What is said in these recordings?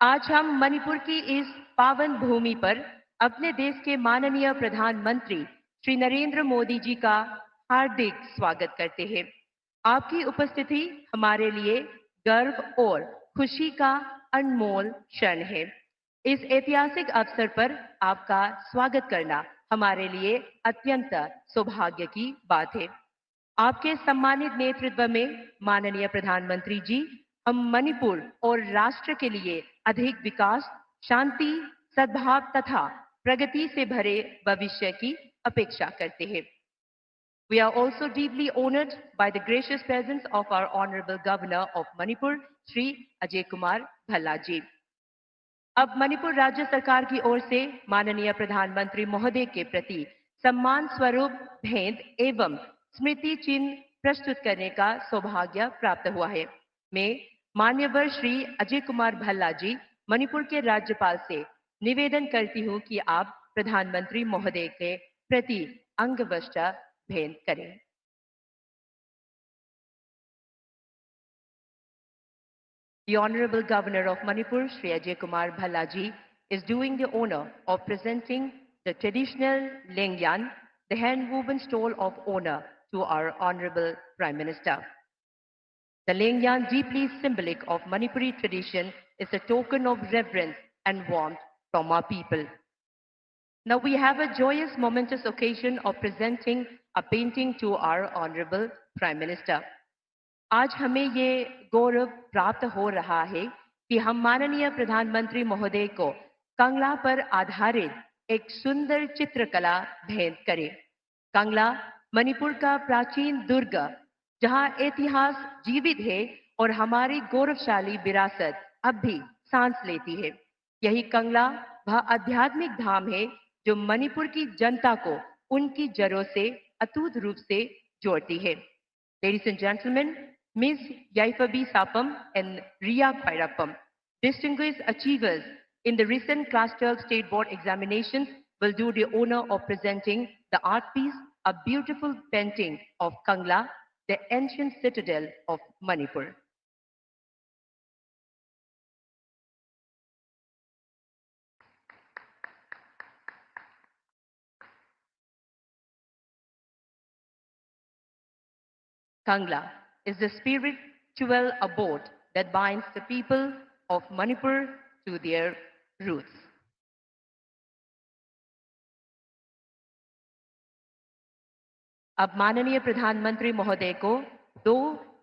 आज हम मणिपुर की इस पावन भूमि पर अपने देश के माननीय प्रधानमंत्री श्री नरेंद्र मोदी जी का हार्दिक स्वागत करते हैं। आपकी उपस्थिति हमारे लिए गर्व और खुशी का अनमोल क्षण है। इस ऐतिहासिक अवसर पर आपका स्वागत करना हमारे लिए अत्यंत सौभाग्य की बात है। आपके सम्मानित नेतृत्व में माननीय प्रधानमंत्री जी, हम मणिपुर और राष्ट्र के लिए अधिक विकास, शांति, सद्भाव तथा प्रगति से भरे भविष्य की अपेक्षा करते हैं। We are also deeply honored by the gracious presence of our Honorable Governor of Manipur, Shri Ajay Kumar Bhalla ji. अब मणिपुर राज्य सरकार की ओर से माननीय प्रधानमंत्री महोदय के प्रति सम्मान स्वरूप भेंट एवं स्मृति चिन्ह प्रस्तुत करने का सौभाग्य प्राप्त हुआ है। मैं मान्यवर श्री अजय कुमार भल्ला जी, मणिपुर के राज्यपाल से निवेदन करती हूँ कि आप प्रधानमंत्री महोदय के प्रति अंगवस्त्र भेंट करें। The Honorable Governor of Manipur, Shri Ajay Kumar Bhallaji, is doing the honor of presenting the traditional Lengyan, the hand-woven stole of honor, to our Honorable Prime Minister. The Lengyan, deeply symbolic of Manipuri tradition, is a token of reverence and warmth from our people. Now we have a joyous, momentous occasion of presenting a painting to our Honorable Prime Minister. आज हमें ये गौरव प्राप्त हो रहा है कि हम माननीय प्रधानमंत्री महोदय को कंगला पर आधारित एक सुंदर चित्रकला भेंट करें। कंगला मणिपुर का प्राचीन दुर्ग, जहां इतिहास जीवित है और हमारी गौरवशाली विरासत अब भी सांस लेती है। यही कंगला वह आध्यात्मिक धाम है जो मणिपुर की जनता को उनकी जड़ों से अटूट रूप से जोड़ती है। Ladies and gentlemen, Ms. Yaifabi Sapam and Ria Kairapam, distinguished achievers in the recent Class 12 State Board examinations, will do the honor of presenting the art piece, a beautiful painting of Kangla, the ancient citadel of Manipur. Kangla is the spiritual abode that binds the people of Manipur to their roots. अब माननीय प्रधानमंत्री महोदय को दो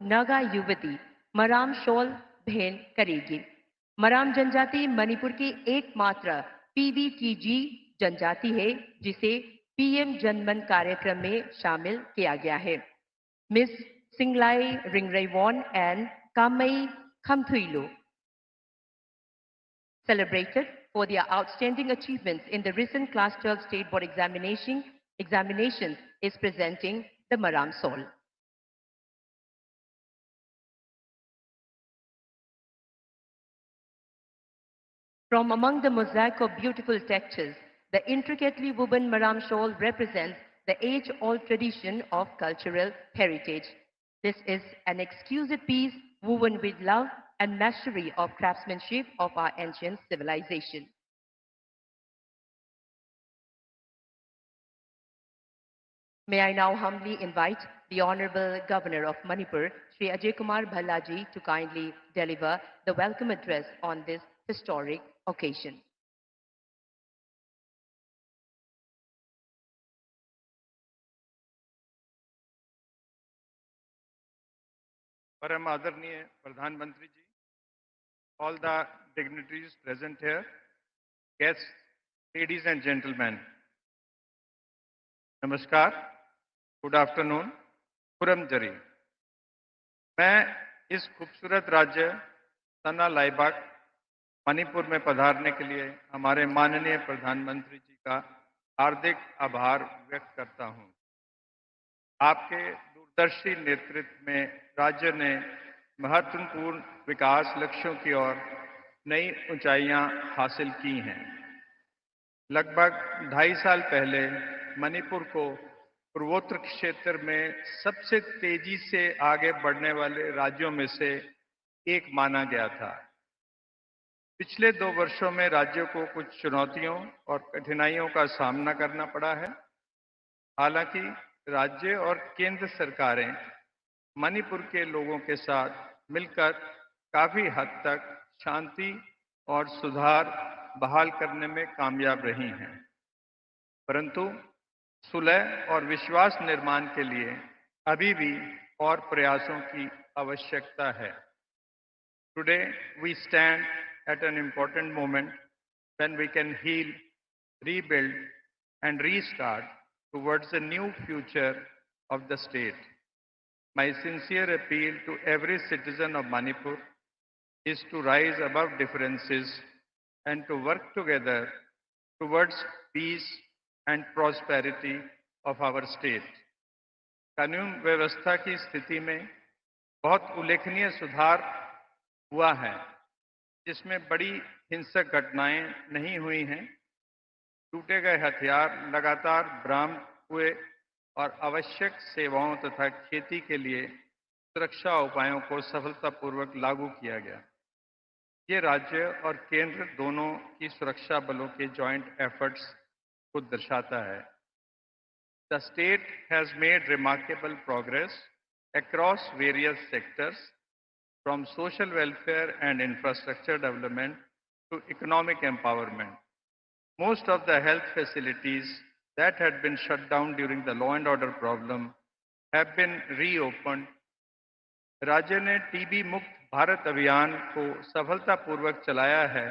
नागा युवती मराम shawl भेंट करेगी। मराम जनजाति मणिपुर की एकमात्र पीवीटीजी जनजाति है जिसे पीएम जनमन कार्यक्रम में शामिल किया गया है। Miss Singlai Ringrewon and Kamai Khamthuilo celebrated for their outstanding achievements in the recent Class 12 State Board examinations is presenting the Maram Sol. From among the mosaic of beautiful textures, the intricately woven Maram shawl represents the age-old tradition of cultural heritage. This is an exquisite piece woven with love and mastery of craftsmanship of our ancient civilization. May I now humbly invite the Honorable Governor of Manipur, Shri Ajay Kumar Bhallaji, to kindly deliver the welcome address on this historic occasion. Param Adarniya Pradhanmantri ji, all the dignitaries present here, guests, ladies and gentlemen, नमस्कार, good afternoon, Khurram जरी। मैं इस खूबसूरत राज्य सना लाइबाग मणिपुर में पधारने के लिए हमारे माननीय प्रधानमंत्री जी का हार्दिक आभार व्यक्त करता हूं। आपके दूरदर्शी नेतृत्व में राज्य ने महत्वपूर्ण विकास लक्ष्यों की ओर नई ऊंचाइयां हासिल की हैं। लगभग 2.5 साल पहले मणिपुर को पूर्वोत्तर क्षेत्र में सबसे तेजी से आगे बढ़ने वाले राज्यों में से एक माना गया था। पिछले 2 वर्षों में राज्य को कुछ चुनौतियों और कठिनाइयों का सामना करना पड़ा है। हालांकि राज्य और केंद्र सरकारें मणिपुर के लोगों के साथ मिलकर काफी हद तक शांति और सुधार बहाल करने में कामयाब रही हैं। परंतु सुलह और विश्वास निर्माण के लिए अभी भी और प्रयासों की आवश्यकता है। Today, we stand at an important moment when we can heal, rebuild, and restart towards a new future of the state. My sincere appeal to every citizen of Manipur is to rise above differences and to work together towards peace and prosperity of our state. कानून व्यवस्था की स्थिति में बहुत उल्लेखनीय सुधार हुआ है, जिसमें बड़ी हिंसक घटनाएं नहीं हुई हैं। टूटे गए हथियार लगातार बरामद हुए और आवश्यक सेवाओं तथा खेती के लिए सुरक्षा उपायों को सफलतापूर्वक लागू किया गया। ये राज्य और केंद्र दोनों की सुरक्षा बलों के जॉइंट एफर्ट्स को दर्शाता है। The state has made remarkable progress across various sectors, from social welfare and infrastructure development to economic empowerment. Most of the health facilities that had been shut down during the law and order problem have been reopened. राज्य ने TB मुक्त भारत अभियान को सफलतापूर्वक चलाया है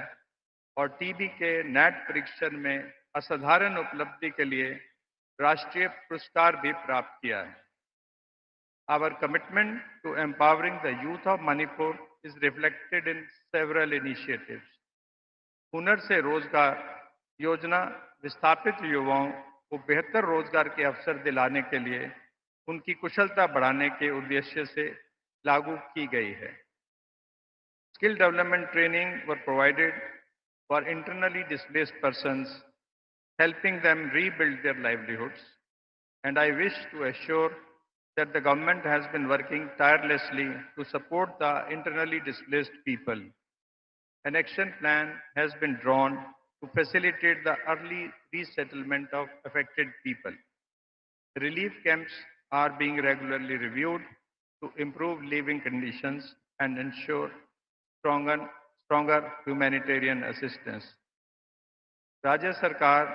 और TB के नेट परीक्षण में असाधारण उपलब्धि के लिए राष्ट्रीय पुरस्कार भी प्राप्त किया है। Our commitment to empowering the youth of Manipur is reflected in several initiatives. हुनर से रोजगार योजना विस्थापित युवाओं को बेहतर रोजगार के अवसर दिलाने के लिए उनकी कुशलता बढ़ाने के उद्देश्य से लागू की गई है। Skill development training were provided for internally displaced persons, helping them rebuild their livelihoods. And I wish to assure that the government has been working tirelessly to support the internally displaced people. An action plan has been drawn to facilitate the early resettlement of affected people. Relief camps are being regularly reviewed to improve living conditions and ensure stronger humanitarian assistance. राज्य सरकार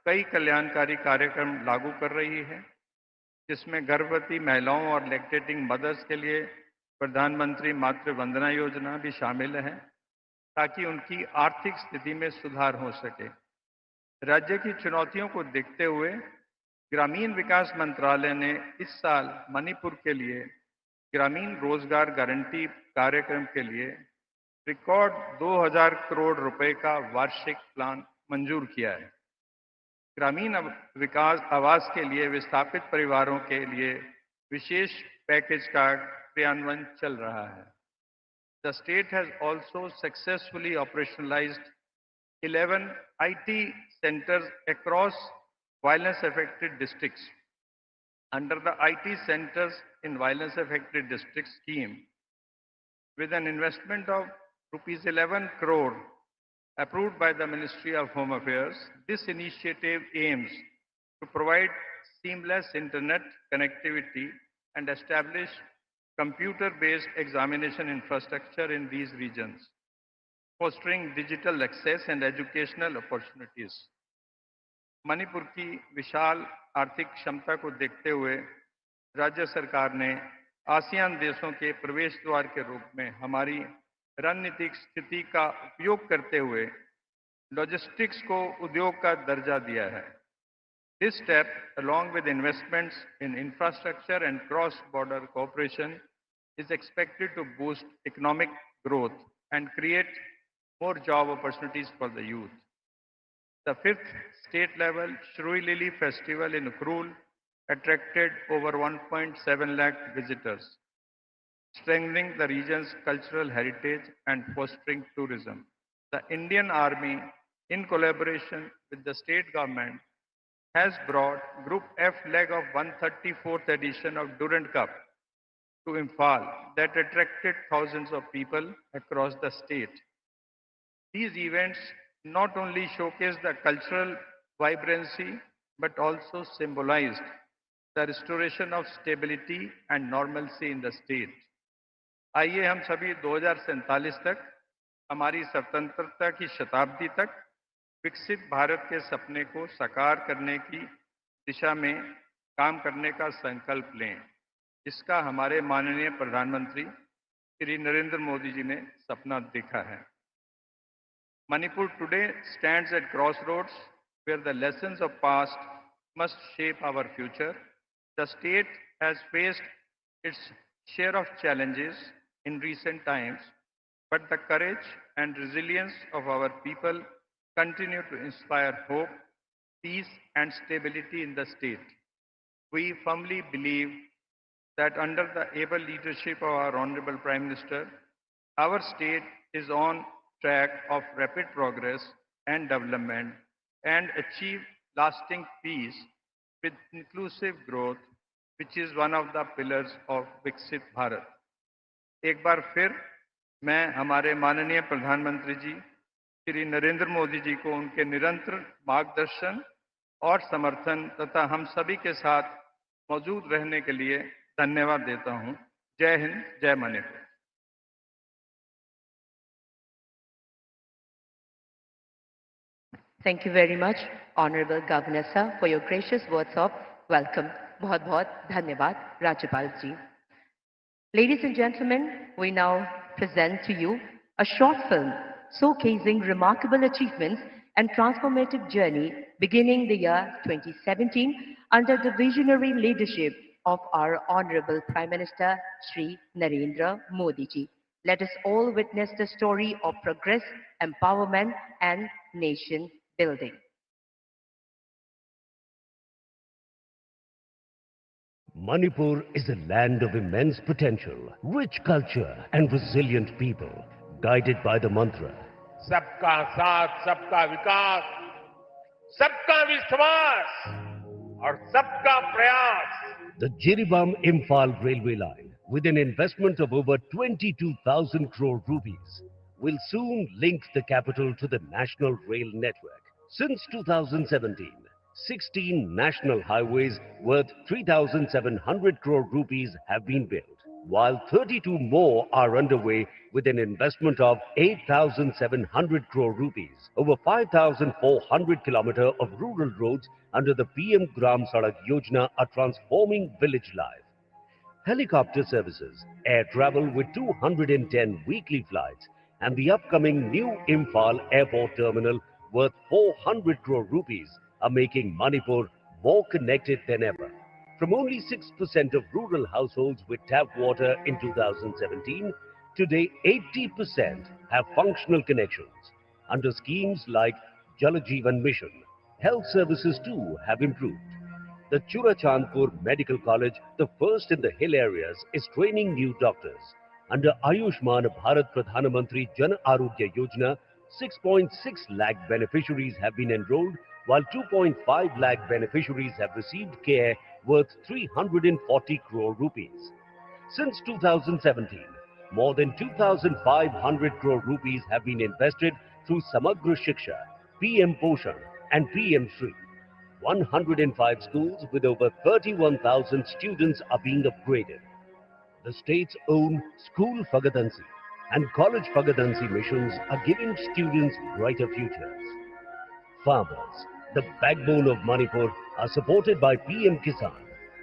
कई कल्याणकारी कार्यक्रम लागू कर रही है, जिसमें गर्भवती महिलाओं और लैक्टेटिंग मदर्स के लिए प्रधानमंत्री मातृ वंदना योजना भी शामिल है, ताकि उनकी आर्थिक स्थिति में सुधार हो सके। राज्य की चुनौतियों को देखते हुए ग्रामीण विकास मंत्रालय ने इस साल मणिपुर के लिए ग्रामीण रोजगार गारंटी कार्यक्रम के लिए रिकॉर्ड 2000 करोड़ रुपए का वार्षिक प्लान मंजूर किया है। ग्रामीण विकास आवास के लिए विस्थापित परिवारों के लिए विशेष पैकेज का क्रियान्वयन चल रहा है। The state has also successfully operationalized 11 IT centers across violence-affected districts. Under the IT Centers in Violence-Affected Districts scheme, with an investment of rupees 11 crore approved by the Ministry of Home Affairs, this initiative aims to provide seamless internet connectivity and establish computer-based examination infrastructure in these regions, fostering digital access and educational opportunities. Manipur की विशाल आर्थिक क्षमता को देखते हुए राज्य सरकार ने ASEAN देशों के प्रवेश द्वार के रूप में हमारी रणनीतिक स्थिति का उपयोग करते हुए लॉजिस्टिक्स को उद्योग का दर्जा दिया है। This step, along with investments in infrastructure and cross-border cooperation, is expected to boost economic growth and create more job opportunities for the youth. The fifth state-level Shrui Lily Festival in Ukrul attracted over 1.7 lakh visitors, strengthening the region's cultural heritage and fostering tourism. The Indian Army, in collaboration with the state government, has brought Group F leg of 134th edition of Durand Cup to Imphal that attracted thousands of people across the state. These events not only showcase the cultural vibrancy but also symbolized the restoration of stability and normalcy in the state. आइए हम सभी 2047 तक हमारी स्वतंत्रता की शताब्दी तक विकसित भारत के सपने को साकार करने की दिशा में काम करने का संकल्प लें, जिसका हमारे माननीय प्रधानमंत्री श्री नरेंद्र मोदी जी ने सपना देखा है। Manipur today stands at crossroads where the lessons of past must shape our future. The state has faced its share of challenges in recent times, but the courage and resilience of our people continue to inspire hope, peace, and stability in the state. We firmly believe that under the able leadership of our Honorable Prime Minister, our state is on track of rapid progress and development and achieve lasting peace with inclusive growth, which is one of the pillars of Viksit Bharat. एक बार फिर मैं हमारे माननीय प्रधानमंत्री जी श्री नरेंद्र मोदी जी को उनके निरंतर मार्गदर्शन और समर्थन तथा हम सभी के साथ मौजूद रहने के लिए धन्यवाद देता हूं। जय हिंद, जय Manipur. Thank you very much, Honorable Governor Sir, for your gracious words of welcome. बहुत बहुत धन्यवाद, Rajyapal ji. Ladies and gentlemen, we now present to you a short film showcasing remarkable achievements and transformative journey beginning the year 2017 under the visionary leadership of our Honorable Prime Minister Shri Narendra Modi ji. Let us all witness the story of progress, empowerment and nation building. Manipur is a land of immense potential, rich culture and resilient people, guided by the mantra, सबका साथ, सबका विकास, सबका विश्वास और सबका प्रयास. The Jiribam Imphal railway line, with an investment of over 22,000 crore rupees, will soon link the capital to the national rail network. Since 2017, 16 national highways worth 3,700 crore rupees have been built, while 32 more are underway with an investment of 8,700 crore rupees. Over 5,400 kilometers of rural roads under the PM Gram Sadak Yojana are transforming village life. Helicopter services, air travel with 210 weekly flights, and the upcoming new Imphal Airport Terminal worth 400 crore rupees are making Manipur more connected than ever. From only 6% of rural households with tap water in 2017, today 80% have functional connections. Under schemes like Jal Jeevan Mission, health services too have improved. The Churachandpur Medical College, the first in the hill areas, is training new doctors. Under Ayushman Bharat Pradhan Mantri Jan Arogya Yojana, 6.6 lakh beneficiaries have been enrolled, while 2.5 lakh beneficiaries have received care worth 340 crore rupees. Since 2017, more than 2,500 crore rupees have been invested through Samagra Shiksha, PM Poshan and PM Shri. 105 schools with over 31,000 students are being upgraded. The state's own School Phagadansi and College Phagadansi missions are giving students brighter futures. Farmers, the backbone of Manipur, are supported by PM Kisan.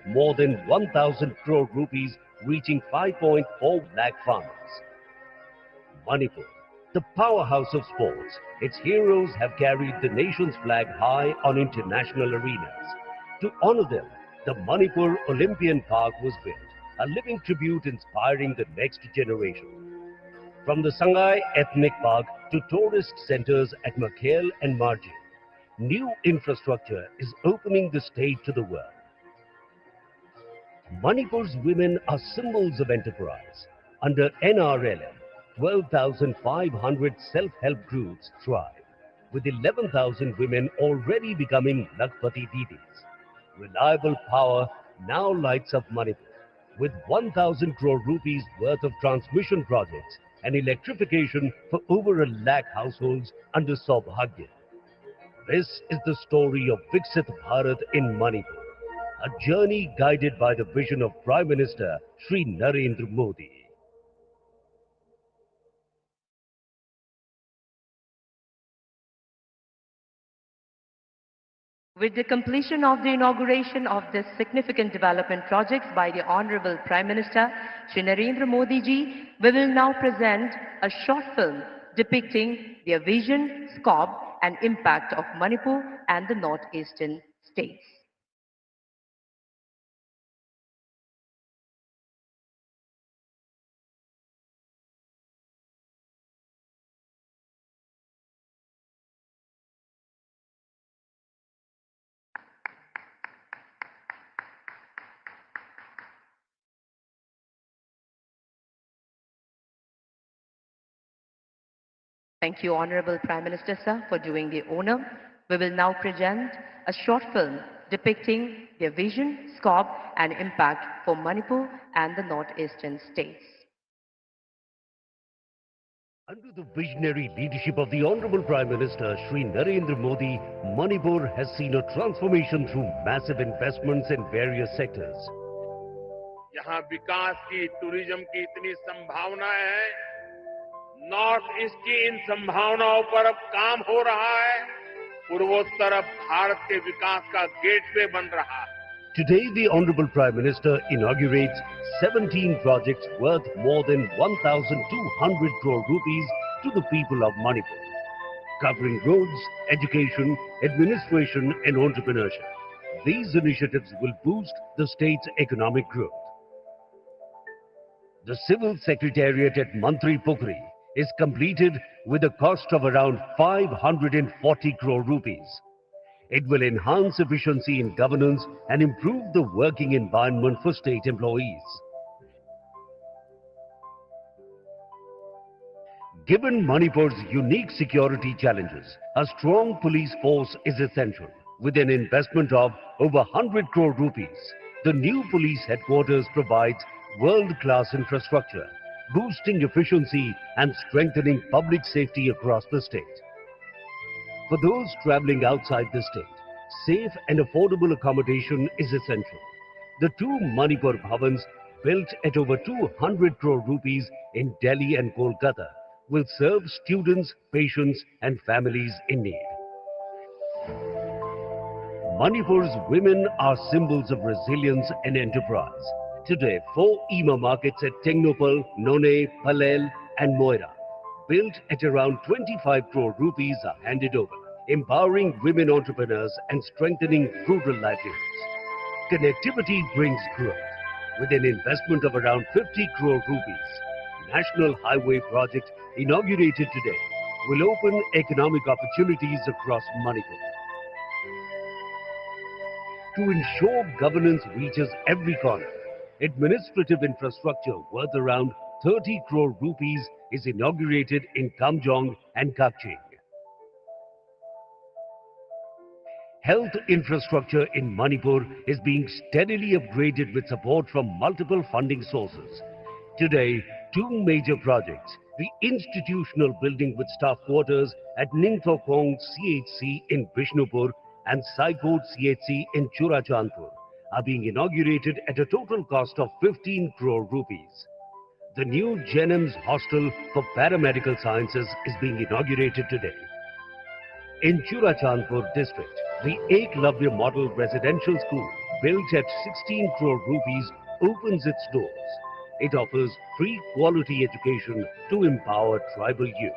More than 1,000 crore rupees reaching 5.4 lakh farmers. Manipur, the powerhouse of sports, its heroes have carried the nation's flag high on international arenas. To honor them, the Manipur Olympian Park was built, a living tribute inspiring the next generation. From the Sangai Ethnic Park to tourist centers at Makhel and Margin, new infrastructure is opening the state to the world. Manipur's women are symbols of enterprise. Under NRLM, 12,500 self-help groups thrive, with 11,000 women already becoming Lakpati Didis. Reliable power now lights up Manipur, with 1,000 crore rupees worth of transmission projects and electrification for over 1 lakh households under Saubhagya. This is the story of Viksit Bharat in Manipur, a journey guided by the vision of Prime Minister Shri Narendra Modi. With the completion of the inauguration of this significant development projects by the Honorable Prime Minister Shri Narendra Modi ji, we will now present a short film depicting the vision, scope and impact of Manipur and the northeastern states. Thank you, Honorable Prime Minister, sir, for doing the honor. We will now present a short film depicting their vision, scope and impact for Manipur and the northeastern states. Under the visionary leadership of the Honorable Prime Minister Shri Narendra Modi, Manipur has seen a transformation through massive investments in various sectors. यहाँ विकास की, tourism की इतनी संभावनाएं हैं, north east की इन संभावनाओं पर अब काम हो रहा है, पूर्वोत्तर अब भारत के विकास का गेटवे बन रहा है. Today, the Honorable Prime Minister inaugurates 17 projects worth more than 1,200 crore rupees to the people of Manipur, covering roads, education, administration and entrepreneurship. These initiatives will boost the state's economic growth. The Civil Secretariat at Mantri Pukri is completed with a cost of around 540 crore rupees. It will enhance efficiency in governance and improve the working environment for state employees. Given Manipur's unique security challenges, a strong police force is essential. With an investment of over 100 crore rupees, the new police headquarters provides world-class infrastructure, boosting efficiency and strengthening public safety across the state. For those traveling outside the state, safe and affordable accommodation is essential. The two Manipur Bhavans, built at over 200 crore rupees in Delhi and Kolkata, will serve students, patients and families in need. Manipur's women are symbols of resilience and enterprise. Today, 4 EMA markets at Tengnopal, None, Palel and Moira, built at around 25 crore rupees, are handed over, empowering women entrepreneurs and strengthening rural livelihoods. Connectivity brings growth. With an investment of around 50 crore rupees, National Highway project inaugurated today will open economic opportunities across Manipur. To ensure governance reaches every corner, administrative infrastructure worth around 30 crore rupees is inaugurated in Kamjong and Kakching. Health infrastructure in Manipur is being steadily upgraded with support from multiple funding sources. Today, 2 major projects, the institutional building with staff quarters at Ningthokong CHC in Bishnupur and Saikot CHC in Churachandpur, are being inaugurated at a total cost of 15 crore rupees. The new Jenims Hostel for Paramedical Sciences is being inaugurated today. In Churachandpur district, the Eklavya Model Residential School, built at 16 crore rupees, opens its doors. It offers free quality education to empower tribal youth.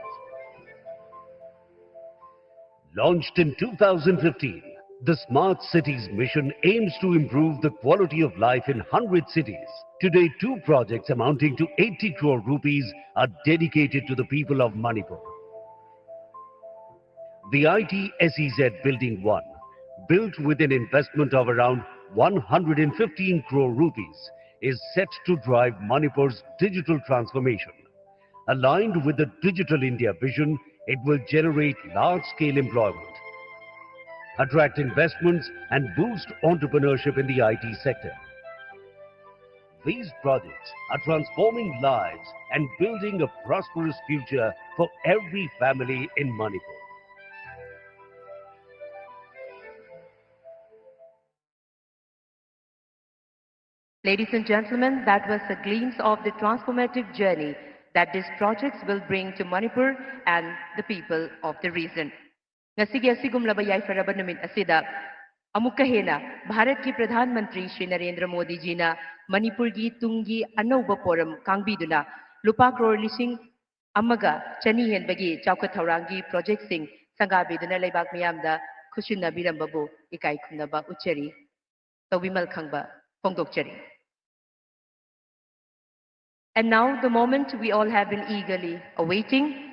Launched in 2015, the Smart Cities mission aims to improve the quality of life in 100 cities. Today, 2 projects amounting to 80 crore rupees are dedicated to the people of Manipur. The IT SEZ Building 1, built with an investment of around 115 crore rupees, is set to drive Manipur's digital transformation. Aligned with the Digital India vision, it will generate large-scale employment, attract investments and boost entrepreneurship in the IT sector. These projects are transforming lives and building a prosperous future for every family in Manipur. Ladies and gentlemen, that was a glimpse of the transformative journey that these projects will bring to Manipur and the people of the region. Ngasigi asigumlaba yaifaraba numit asida amukka hena Bharat ki Pradhan Mantri Shri Narendra Modi ji na Manipur gi tungi anauba poram kangbiduna lupa crore lising amaga chani henbagi chaukat thaurangi project sing sangabiduna leibak miyamda khushinna birambabu ikai khunaba uchari tawimal khangba phongdokchari. And now the moment we all have been eagerly awaiting.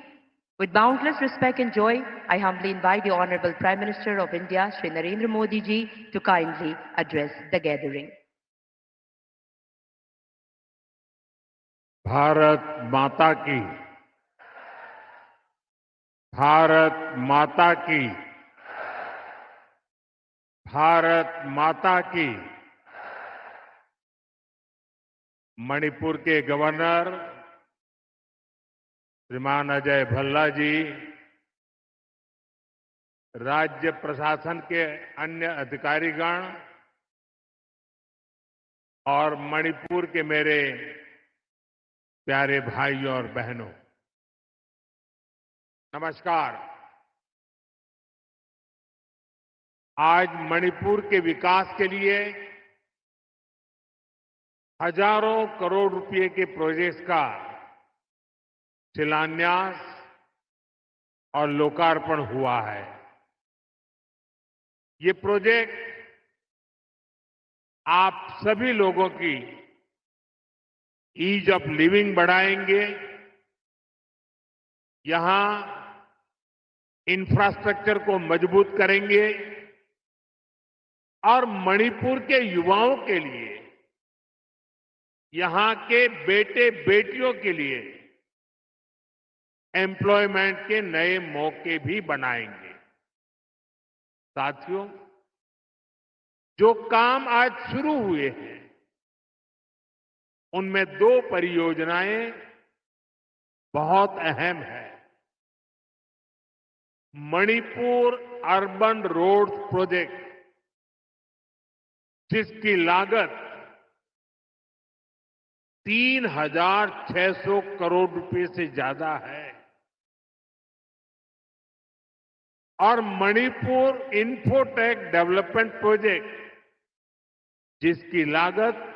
With boundless respect and joy, I humbly invite the Honorable Prime Minister of India, Shri Narendra Modi ji, to kindly address the gathering. Bharat माता की, भारत माता की, भारत माता की। मणिपुर के governor श्रीमान अजय भल्ला जी, राज्य प्रशासन के अन्य अधिकारीगण और मणिपुर के मेरे प्यारे भाइयों और बहनों, नमस्कार। आज मणिपुर के विकास के लिए हजारों करोड़ रुपए के प्रोजेक्ट्स का शिलान्यास और लोकार्पण हुआ है। ये प्रोजेक्ट आप सभी लोगों की ईज ऑफ लिविंग बढ़ाएंगे, यहां इंफ्रास्ट्रक्चर को मजबूत करेंगे और मणिपुर के युवाओं के लिए, यहां के बेटे बेटियों के लिए एम्प्लॉयमेंट के नए मौके भी बनाएंगे। साथियों, जो काम आज शुरू हुए हैं उनमें 2 परियोजनाएं बहुत अहम है। मणिपुर अर्बन रोड प्रोजेक्ट, जिसकी लागत 3,600 करोड़ रुपए से ज्यादा है, और मणिपुर इंफोटेक डेवलपमेंट प्रोजेक्ट, जिसकी लागत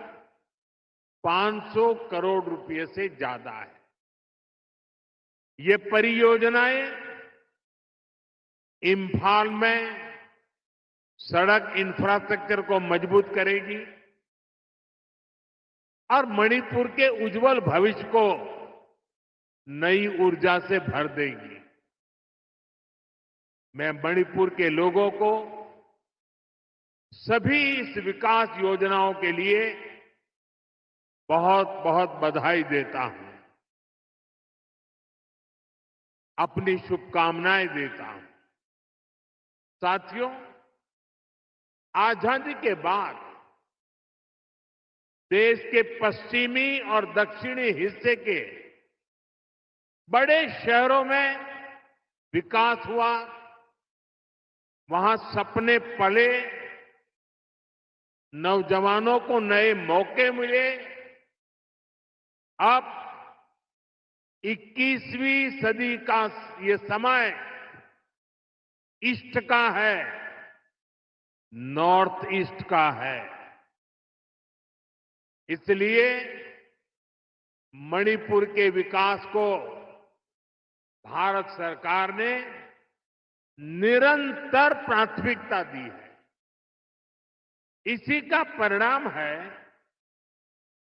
500 करोड़ रुपए से ज्यादा है। ये परियोजनाएं इंफाल में सड़क इंफ्रास्ट्रक्चर को मजबूत करेगी और मणिपुर के उज्जवल भविष्य को नई ऊर्जा से भर देगी। मैं मणिपुर के लोगों को सभी इस विकास योजनाओं के लिए बहुत बहुत बधाई देता हूं, अपनी शुभकामनाएं देता हूं। साथियों, आजादी के बाद देश के पश्चिमी और दक्षिणी हिस्से के बड़े शहरों में विकास हुआ, वहां सपने पले, नौजवानों को नए मौके मिले। अब 21वीं सदी का ये समय ईस्ट का है, नॉर्थ ईस्ट का है। इसलिए मणिपुर के विकास को भारत सरकार ने निरंतर प्राथमिकता दी है। इसी का परिणाम है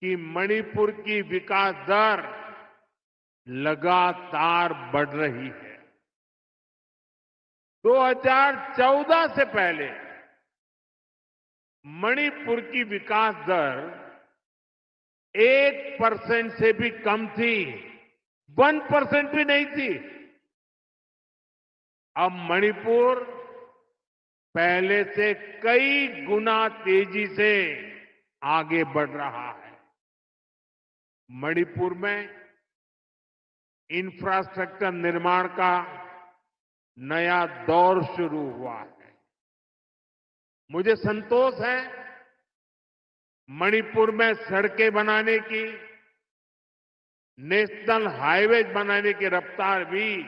कि मणिपुर की विकास दर लगातार बढ़ रही है। 2014 से पहले मणिपुर की विकास दर 1% से भी कम थी, 1% भी नहीं थी। अब मणिपुर पहले से कई गुना तेजी से आगे बढ़ रहा है। मणिपुर में इंफ्रास्ट्रक्चर निर्माण का नया दौर शुरू हुआ है। मुझे संतोष है मणिपुर में सड़कें बनाने की, नेशनल हाईवेज बनाने की रफ्तार भी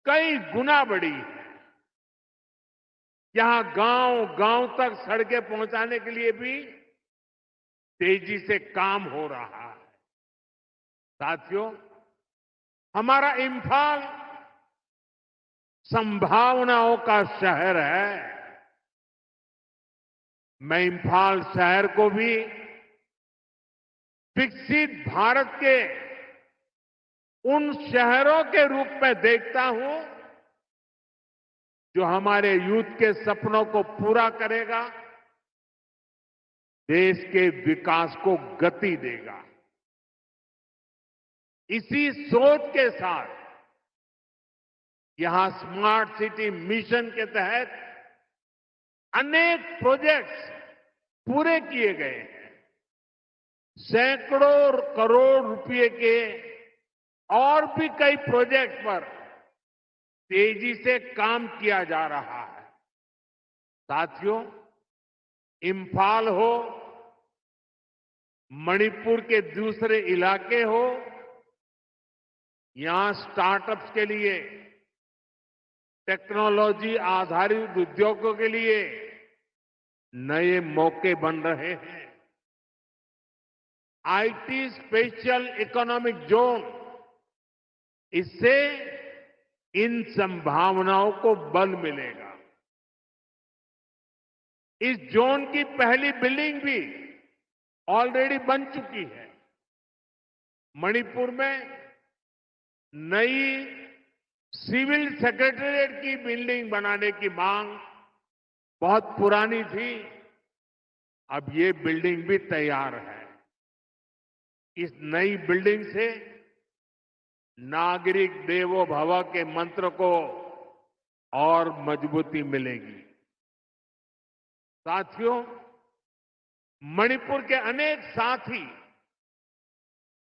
कई गुना बढ़ी है। यहां गांव-गांव तक सड़कें पहुंचाने के लिए भी तेजी से काम हो रहा है। साथियों, हमारा इंफाल संभावनाओं का शहर है। मैं इंफाल शहर को भी विकसित भारत के उन शहरों के रूप में देखता हूं जो हमारे यूथ के सपनों को पूरा करेगा, देश के विकास को गति देगा। इसी सोच के साथ यहां स्मार्ट सिटी मिशन के तहत अनेक प्रोजेक्ट्स पूरे किए गए हैं। सैकड़ों करोड़ रुपए के और भी कई प्रोजेक्ट पर तेजी से काम किया जा रहा है। साथियों, इंफाल हो, मणिपुर के दूसरे इलाके हो, यहां स्टार्टअप्स के लिए, टेक्नोलॉजी आधारित उद्योगों के लिए नए मौके बन रहे हैं। आईटी स्पेशल इकोनॉमिक जोन, इससे इन संभावनाओं को बल मिलेगा। इस जोन की पहली बिल्डिंग भी ऑलरेडी बन चुकी है। मणिपुर में नई सिविल सेक्रेटेरिएट की बिल्डिंग बनाने की मांग बहुत पुरानी थी। अब ये बिल्डिंग भी तैयार है। इस नई बिल्डिंग से नागरिक देवो भव के मंत्र को और मजबूती मिलेगी। साथियों, मणिपुर के अनेक साथी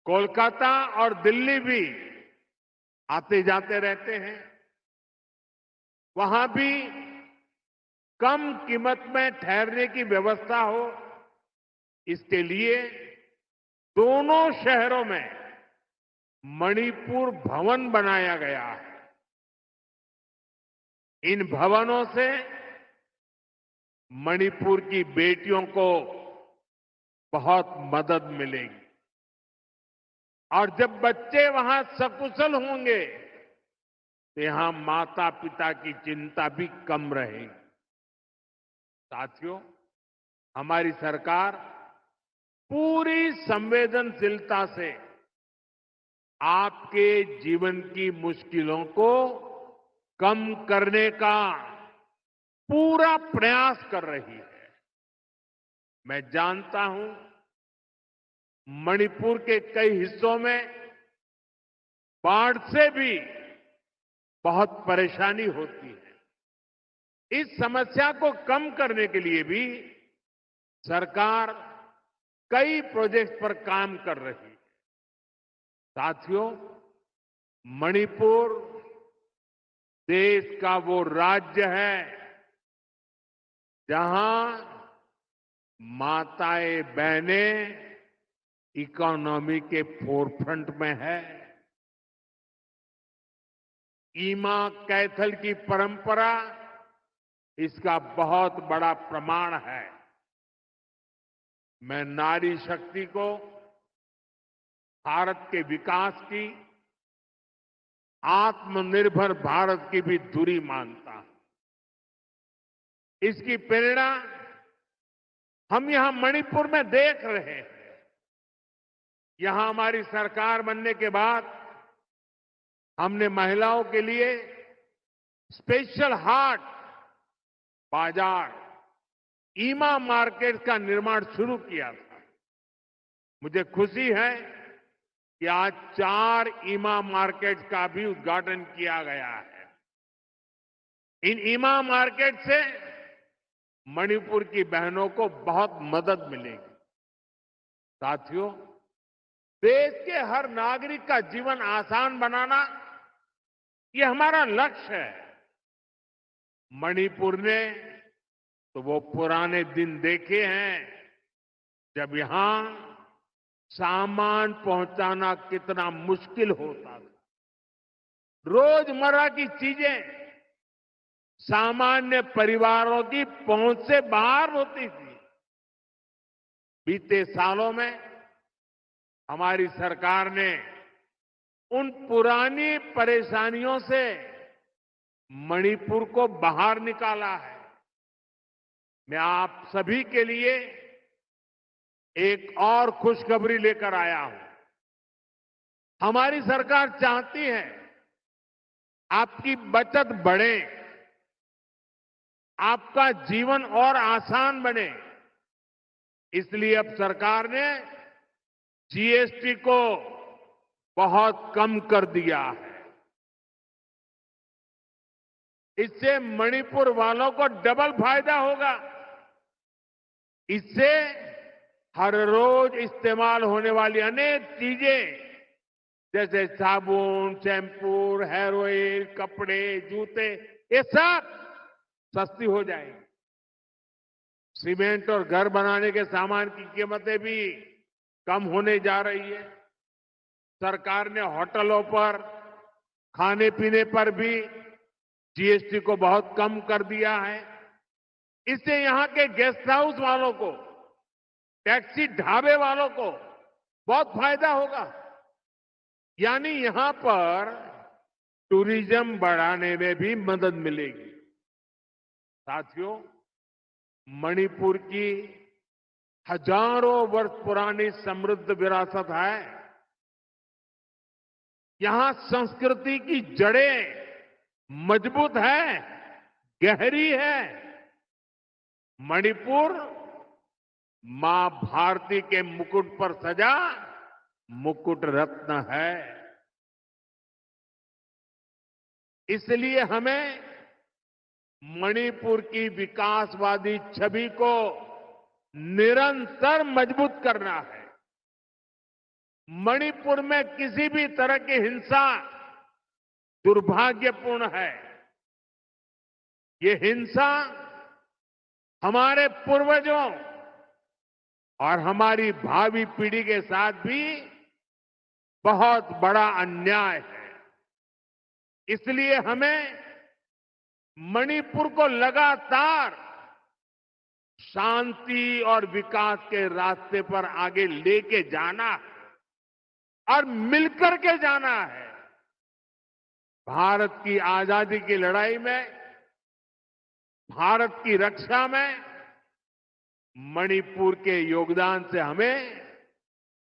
कोलकाता और दिल्ली भी आते जाते रहते हैं। वहां भी कम कीमत में ठहरने की व्यवस्था हो, इसके लिए दोनों शहरों में मणिपुर भवन बनाया गया है। इन भवनों से मणिपुर की बेटियों को बहुत मदद मिलेगी और जब बच्चे वहां सकुशल होंगे तो यहां माता पिता की चिंता भी कम रहेगी। साथियों, हमारी सरकार पूरी संवेदनशीलता से आपके जीवन की मुश्किलों को कम करने का पूरा प्रयास कर रही है। मैं जानता हूं मणिपुर के कई हिस्सों में बाढ़ से भी बहुत परेशानी होती है। इस समस्या को कम करने के लिए भी सरकार कई प्रोजेक्ट पर काम कर रही है। साथियों, मणिपुर देश का वो राज्य है जहां माताएं बहनें इकोनॉमी के फोरफ्रंट में है। ईमा कैथल की परंपरा इसका बहुत बड़ा प्रमाण है। मैं नारी शक्ति को भारत के विकास की, आत्मनिर्भर भारत की भी धुरी मानता हूं। इसकी प्रेरणा हम यहां मणिपुर में देख रहे हैं। यहां हमारी सरकार बनने के बाद हमने महिलाओं के लिए स्पेशल हाट, बाजार, ईमा मार्केट का निर्माण शुरू किया था। मुझे खुशी है कि आज 4 ईमा मार्केट का भी उद्घाटन किया गया है। इन ईमा मार्केट से मणिपुर की बहनों को बहुत मदद मिलेगी। साथियों, देश के हर नागरिक का जीवन आसान बनाना, ये हमारा लक्ष्य है। मणिपुर ने तो वो पुराने दिन देखे हैं जब यहां सामान पहुंचाना कितना मुश्किल होता था। रोजमर्रा की चीजें सामान्य परिवारों की पहुंच से बाहर होती थी। बीते सालों में हमारी सरकार ने उन पुरानी परेशानियों से मणिपुर को बाहर निकाला है। मैं आप सभी के लिए एक और खुशखबरी लेकर आया हूं। हमारी सरकार चाहती है आपकी बचत बढ़े, आपका जीवन और आसान बने। इसलिए अब सरकार ने जीएसटी को बहुत कम कर दिया है। इससे मणिपुर वालों को डबल फायदा होगा। इससे हर रोज इस्तेमाल होने वाली अनेक चीजें जैसे साबुन, शैम्पू, हेयर ऑयल, कपड़े, जूते, ये सब सस्ती हो जाएगी। सीमेंट और घर बनाने के सामान की कीमतें भी कम होने जा रही है। सरकार ने होटलों पर, खाने पीने पर भी जीएसटी को बहुत कम कर दिया है। इससे यहां के गेस्ट हाउस वालों को, टैक्सी ढाबे वालों को बहुत फायदा होगा। यानी यहां पर टूरिज्म बढ़ाने में भी मदद मिलेगी। साथियों, मणिपुर की हजारों वर्ष पुरानी समृद्ध विरासत है। यहां संस्कृति की जड़ें मजबूत है, गहरी है। मणिपुर मां भारती के मुकुट पर सजा मुकुट रत्न है। इसलिए हमें मणिपुर की विकासवादी छवि को निरंतर मजबूत करना है। मणिपुर में किसी भी तरह की हिंसा दुर्भाग्यपूर्ण है। ये हिंसा हमारे पूर्वजों और हमारी भावी पीढ़ी के साथ भी बहुत बड़ा अन्याय है। इसलिए हमें मणिपुर को लगातार शांति और विकास के रास्ते पर आगे लेके जाना है और मिलकर के जाना है। भारत की आजादी की लड़ाई में, भारत की रक्षा में मणिपुर के योगदान से हमें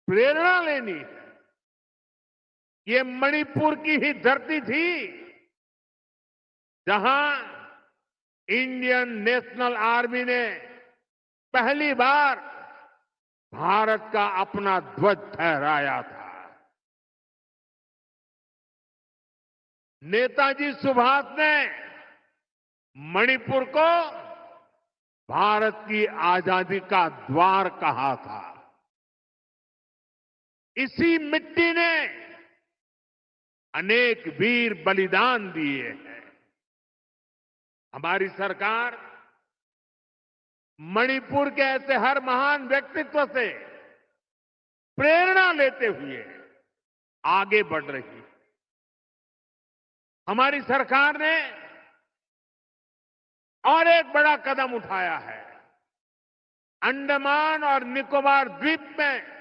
प्रेरणा लेनी है। ये मणिपुर की ही धरती थी जहां इंडियन नेशनल आर्मी ने पहली बार भारत का अपना ध्वज फहराया था। नेताजी सुभाष ने मणिपुर को भारत की आजादी का द्वार कहा था। इसी मिट्टी ने अनेक वीर बलिदान दिए हैं। हमारी सरकार मणिपुर के ऐसे हर महान व्यक्तित्व से प्रेरणा लेते हुए आगे बढ़ रही है। हमारी सरकार ने और एक बड़ा कदम उठाया है। अंडमान और निकोबार द्वीप में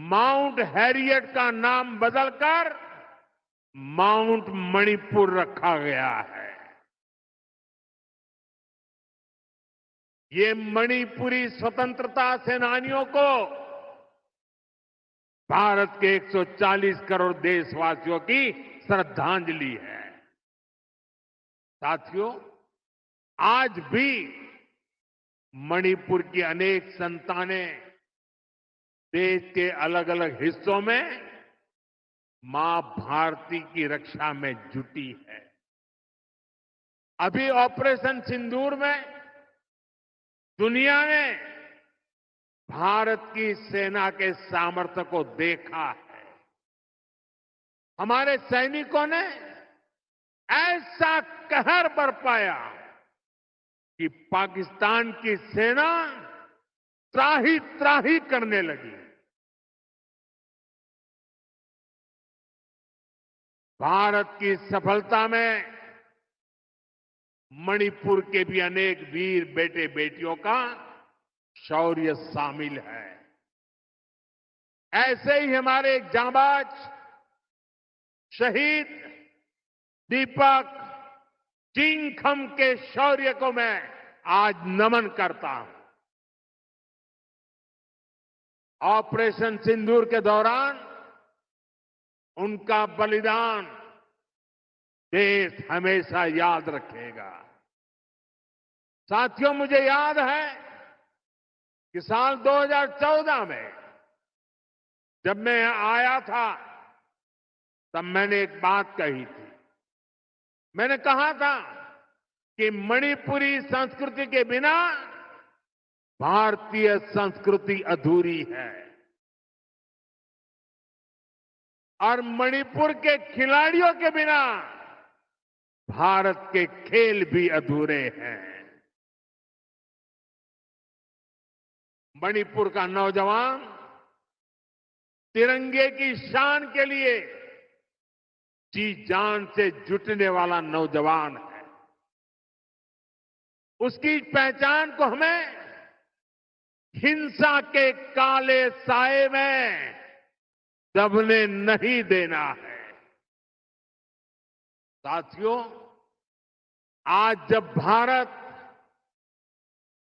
माउंट हैरियट का नाम बदलकर माउंट मणिपुर रखा गया है। ये मणिपुरी स्वतंत्रता सेनानियों को भारत के 140 करोड़ देशवासियों की श्रद्धांजलि है। साथियों, आज भी मणिपुर की अनेक संतानें देश के अलग अलग हिस्सों में मां भारती की रक्षा में जुटी है। अभी ऑपरेशन सिंदूर में दुनिया ने भारत की सेना के सामर्थ्य को देखा है। हमारे सैनिकों ने ऐसा कहर बरपाया कि पाकिस्तान की सेना त्राही त्राही करने लगी। भारत की सफलता में मणिपुर के भी अनेक वीर बेटे बेटियों का शौर्य शामिल है। ऐसे ही हमारे एक जांबाज शहीद दीपक चिंगखम के शौर्य को मैं आज नमन करता हूं। ऑपरेशन सिंदूर के दौरान उनका बलिदान देश हमेशा याद रखेगा। साथियों, मुझे याद है कि साल 2014 में जब मैं यहां आया था तब मैंने एक बात कही थी। मैंने कहा था कि मणिपुरी संस्कृति के बिना भारतीय संस्कृति अधूरी है और मणिपुर के खिलाड़ियों के बिना भारत के खेल भी अधूरे हैं। मणिपुर का नौजवान तिरंगे की शान के लिए जी जान से जुटने वाला नौजवान है। उसकी पहचान को हमें हिंसा के काले साए में दबने नहीं देना है। साथियों, आज जब भारत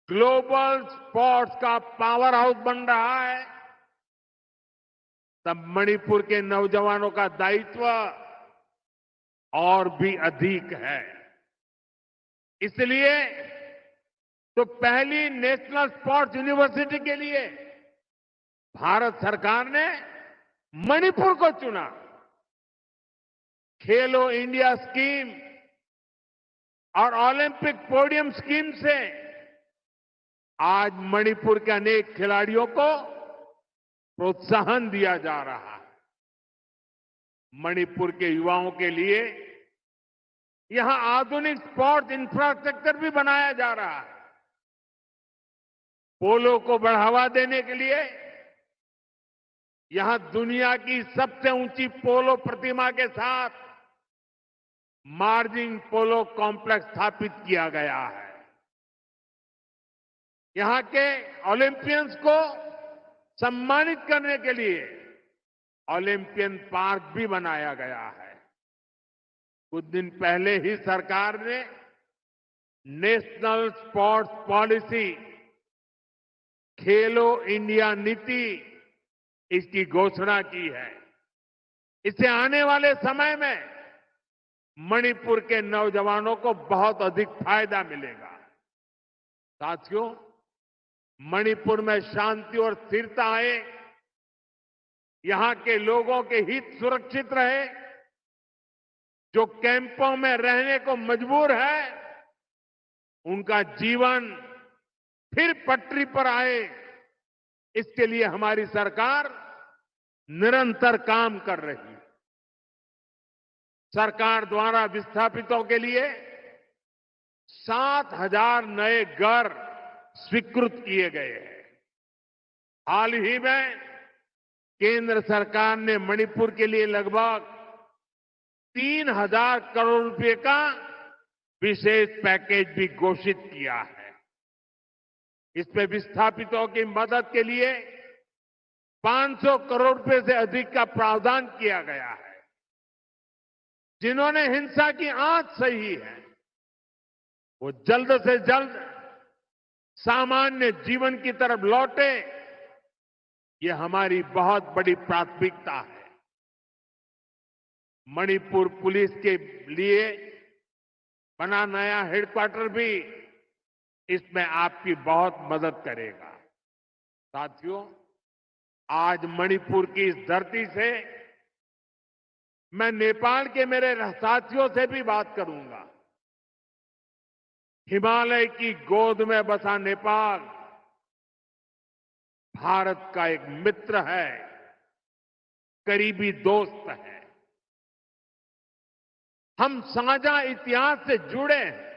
ग्लोबल स्पोर्ट्स का पावर हाउस बन रहा है तब मणिपुर के नौजवानों का दायित्व और भी अधिक है। इसलिए तो पहली नेशनल स्पोर्ट्स यूनिवर्सिटी के लिए भारत सरकार ने मणिपुर को चुना। खेलो इंडिया स्कीम और ओलंपिक पोडियम स्कीम से आज मणिपुर के अनेक खिलाड़ियों को प्रोत्साहन दिया जा रहा है। मणिपुर के युवाओं के लिए यहां आधुनिक स्पोर्ट्स इंफ्रास्ट्रक्चर भी बनाया जा रहा है। पोलो को बढ़ावा देने के लिए यहां दुनिया की सबसे ऊंची पोलो प्रतिमा के साथ मार्जिन पोलो कॉम्प्लेक्स स्थापित किया गया है। यहां के ओलंपियंस को सम्मानित करने के लिए ओलंपियन पार्क भी बनाया गया है। कुछ दिन पहले ही सरकार ने नेशनल स्पोर्ट्स पॉलिसी खेलो इंडिया नीति इसकी घोषणा की है। इससे आने वाले समय में मणिपुर के नौजवानों को बहुत अधिक फायदा मिलेगा। साथियों, मणिपुर में शांति और स्थिरता आए, यहां के लोगों के हित सुरक्षित रहे, जो कैंपों में रहने को मजबूर है उनका जीवन फिर पटरी पर आए, इसके लिए हमारी सरकार निरंतर काम कर रही है। सरकार द्वारा विस्थापितों के लिए 7,000 नए घर स्वीकृत किए गए हैं। हाल ही में केंद्र सरकार ने मणिपुर के लिए लगभग 3,000 करोड़ रुपए का विशेष पैकेज भी घोषित किया है। इसमें विस्थापितों की मदद के लिए 500 करोड़ रुपए से अधिक का प्रावधान किया गया है। जिन्होंने हिंसा की आंच सही है वो जल्द से जल्द सामान्य जीवन की तरफ लौटे, ये हमारी बहुत बड़ी प्राथमिकता है। मणिपुर पुलिस के लिए बना नया हेडक्वार्टर भी इसमें आपकी बहुत मदद करेगा। साथियों, आज मणिपुर की इस धरती से मैं नेपाल के मेरे साथियों से भी बात करूंगा। हिमालय की गोद में बसा नेपाल भारत का एक मित्र है, करीबी दोस्त है। हम साझा इतिहास से जुड़े हैं,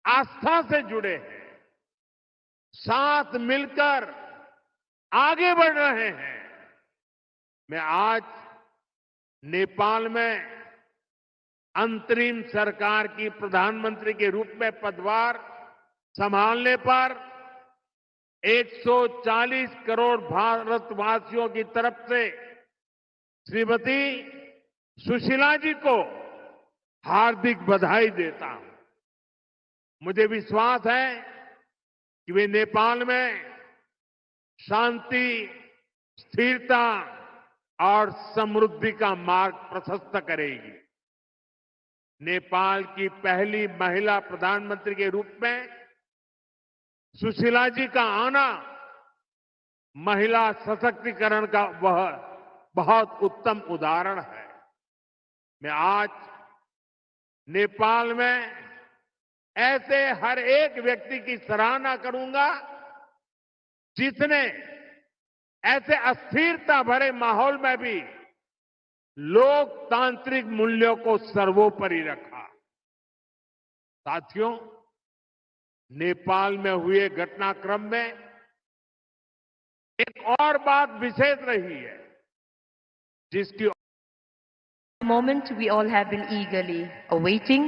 आस्था से जुड़े हैं, साथ मिलकर आगे बढ़ रहे हैं। मैं आज नेपाल में अंतरिम सरकार की प्रधानमंत्री के रूप में पदभार संभालने पर 140 करोड़ भारतवासियों की तरफ से श्रीमती सुशीला जी को हार्दिक बधाई देता हूं। मुझे विश्वास है कि वे नेपाल में शांति, स्थिरता और समृद्धि का मार्ग प्रशस्त करेगी। नेपाल की पहली महिला प्रधानमंत्री के रूप में सुशीला जी का आना महिला सशक्तिकरण का वह बहुत उत्तम उदाहरण है। मैं आज नेपाल में ऐसे हर एक व्यक्ति की सराहना करूंगा जिसने ऐसे अस्थिरता भरे माहौल में भी लोकतांत्रिक मूल्यों को सर्वोपरि रखा। साथियों, नेपाल में हुए घटनाक्रम में एक और बात विशेष रही है, जिसकी Moment we all have been eagerly awaiting.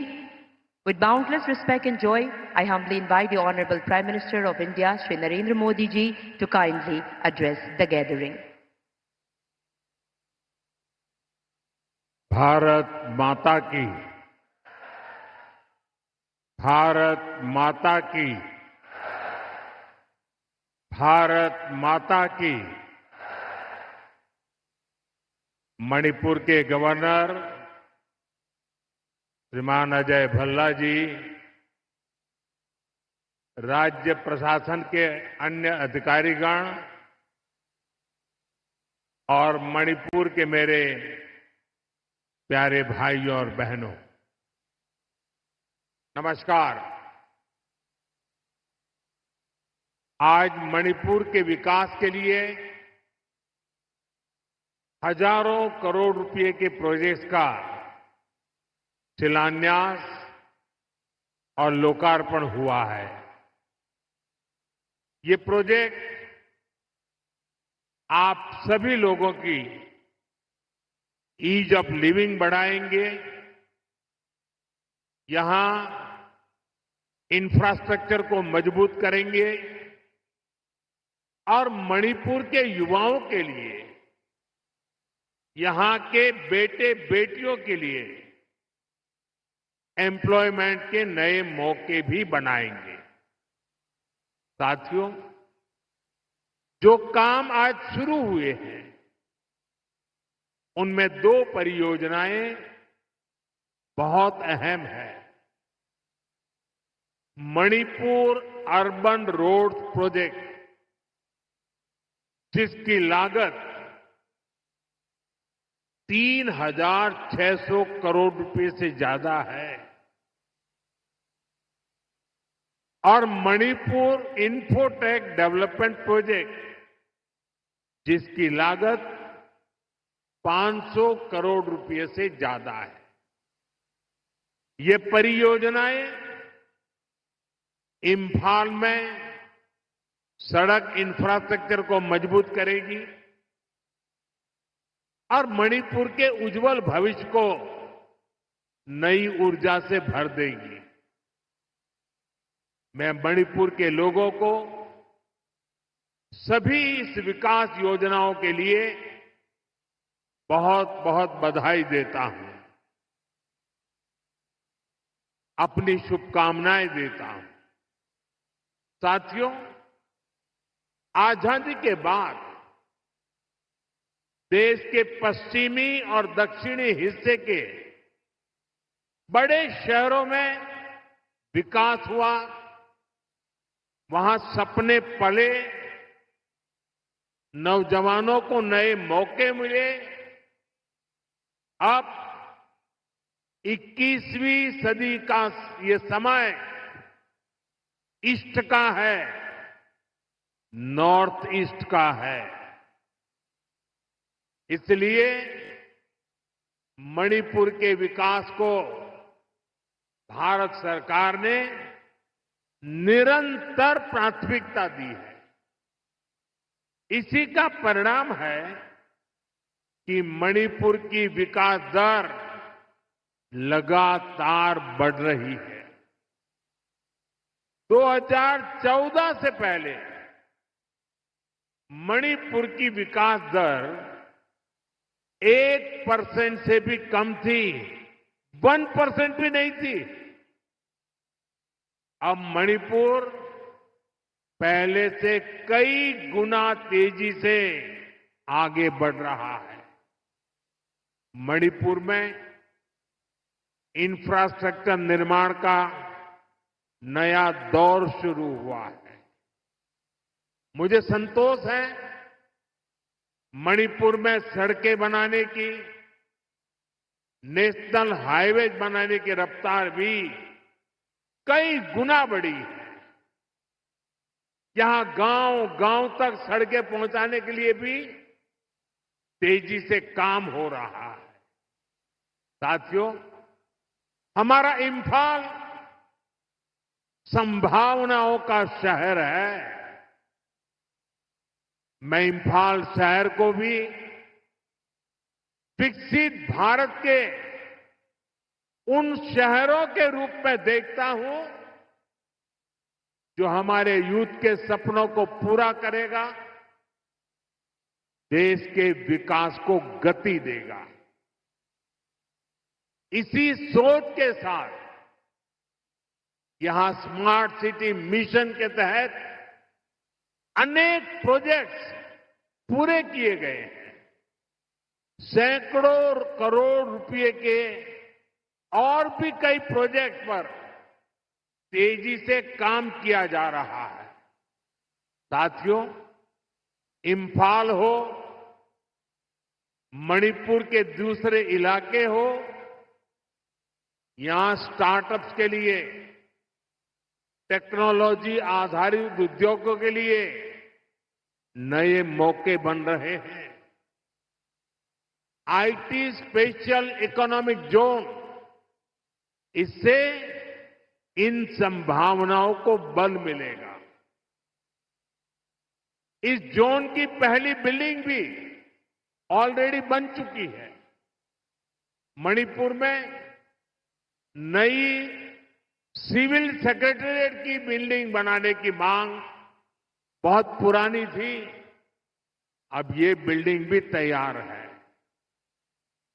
With boundless respect and joy, I humbly invite the Honorable Prime Minister of India, Shri Narendra Modi ji, to kindly address the gathering. Bharat माता की, भारत माता की, भारत माता की। मणिपुर के गवर्नर श्रीमान अजय भल्ला जी, राज्य प्रशासन के अन्य अधिकारीगण और मणिपुर के मेरे प्यारे भाइयों और बहनों, नमस्कार। आज मणिपुर के विकास के लिए हजारों करोड़ रुपए के प्रोजेक्ट्स का शिलान्यास और लोकार्पण हुआ है। ये प्रोजेक्ट आप सभी लोगों की ईज ऑफ लिविंग बढ़ाएंगे, यहां इंफ्रास्ट्रक्चर को मजबूत करेंगे और मणिपुर के युवाओं के लिए, यहां के बेटे बेटियों के लिए एम्प्लॉयमेंट के नए मौके भी बनाएंगे। साथियों, जो काम आज शुरू हुए हैं उनमें 2 परियोजनाएं बहुत अहम हैं। मणिपुर अर्बन रोड प्रोजेक्ट, जिसकी लागत 3,600 करोड़ रुपए से ज्यादा है, और मणिपुर इंफोटेक डेवलपमेंट प्रोजेक्ट, जिसकी लागत 500 करोड़ रुपए से ज्यादा है। ये परियोजनाएं इंफाल में सड़क इंफ्रास्ट्रक्चर को मजबूत करेगी और मणिपुर के उज्जवल भविष्य को नई ऊर्जा से भर देगी। मैं मणिपुर के लोगों को सभी इस विकास योजनाओं के लिए बहुत बहुत बधाई देता हूं, अपनी शुभकामनाएं देता हूं। साथियों, आजादी के बाद देश के पश्चिमी और दक्षिणी हिस्से के बड़े शहरों में विकास हुआ, वहां सपने पले, नौजवानों को नए मौके मिले। अब 21वीं सदी का ये समय इष्ट का है, नॉर्थ ईस्ट का है। इसलिए मणिपुर के विकास को भारत सरकार ने निरंतर प्राथमिकता दी है। इसी का परिणाम है कि मणिपुर की विकास दर लगातार बढ़ रही है। 2014 से पहले मणिपुर की विकास दर 1% से भी कम थी, 1% भी नहीं थी। अब मणिपुर पहले से कई गुना तेजी से आगे बढ़ रहा है। मणिपुर में इंफ्रास्ट्रक्चर निर्माण का नया दौर शुरू हुआ है। मुझे संतोष है मणिपुर में सड़कें बनाने की, नेशनल हाईवेज बनाने की रफ्तार भी कई गुना बढ़ी है। यहां गांव-गांव तक सड़कें पहुंचाने के लिए भी तेजी से काम हो रहा है। साथियों, हमारा इंफाल संभावनाओं का शहर है। मैं इंफाल शहर को भी विकसित भारत के उन शहरों के रूप में देखता हूं जो हमारे यूथ के सपनों को पूरा करेगा, देश के विकास को गति देगा। इसी सोच के साथ यहां स्मार्ट सिटी मिशन के तहत अनेक प्रोजेक्ट्स पूरे किए गए हैं। सैकड़ों करोड़ रुपए के और भी कई प्रोजेक्ट पर तेजी से काम किया जा रहा है। साथियों, इंफाल हो, मणिपुर के दूसरे इलाके हो, यहां स्टार्टअप्स के लिए, टेक्नोलॉजी आधारित उद्योगों के लिए नए मौके बन रहे हैं। आईटी स्पेशल इकोनॉमिक जोन, इससे इन संभावनाओं को बल मिलेगा। इस जोन की पहली बिल्डिंग भी ऑलरेडी बन चुकी है। मणिपुर में नई सिविल सेक्रेटेरिएट की बिल्डिंग बनाने की मांग बहुत पुरानी थी। अब ये बिल्डिंग भी तैयार है।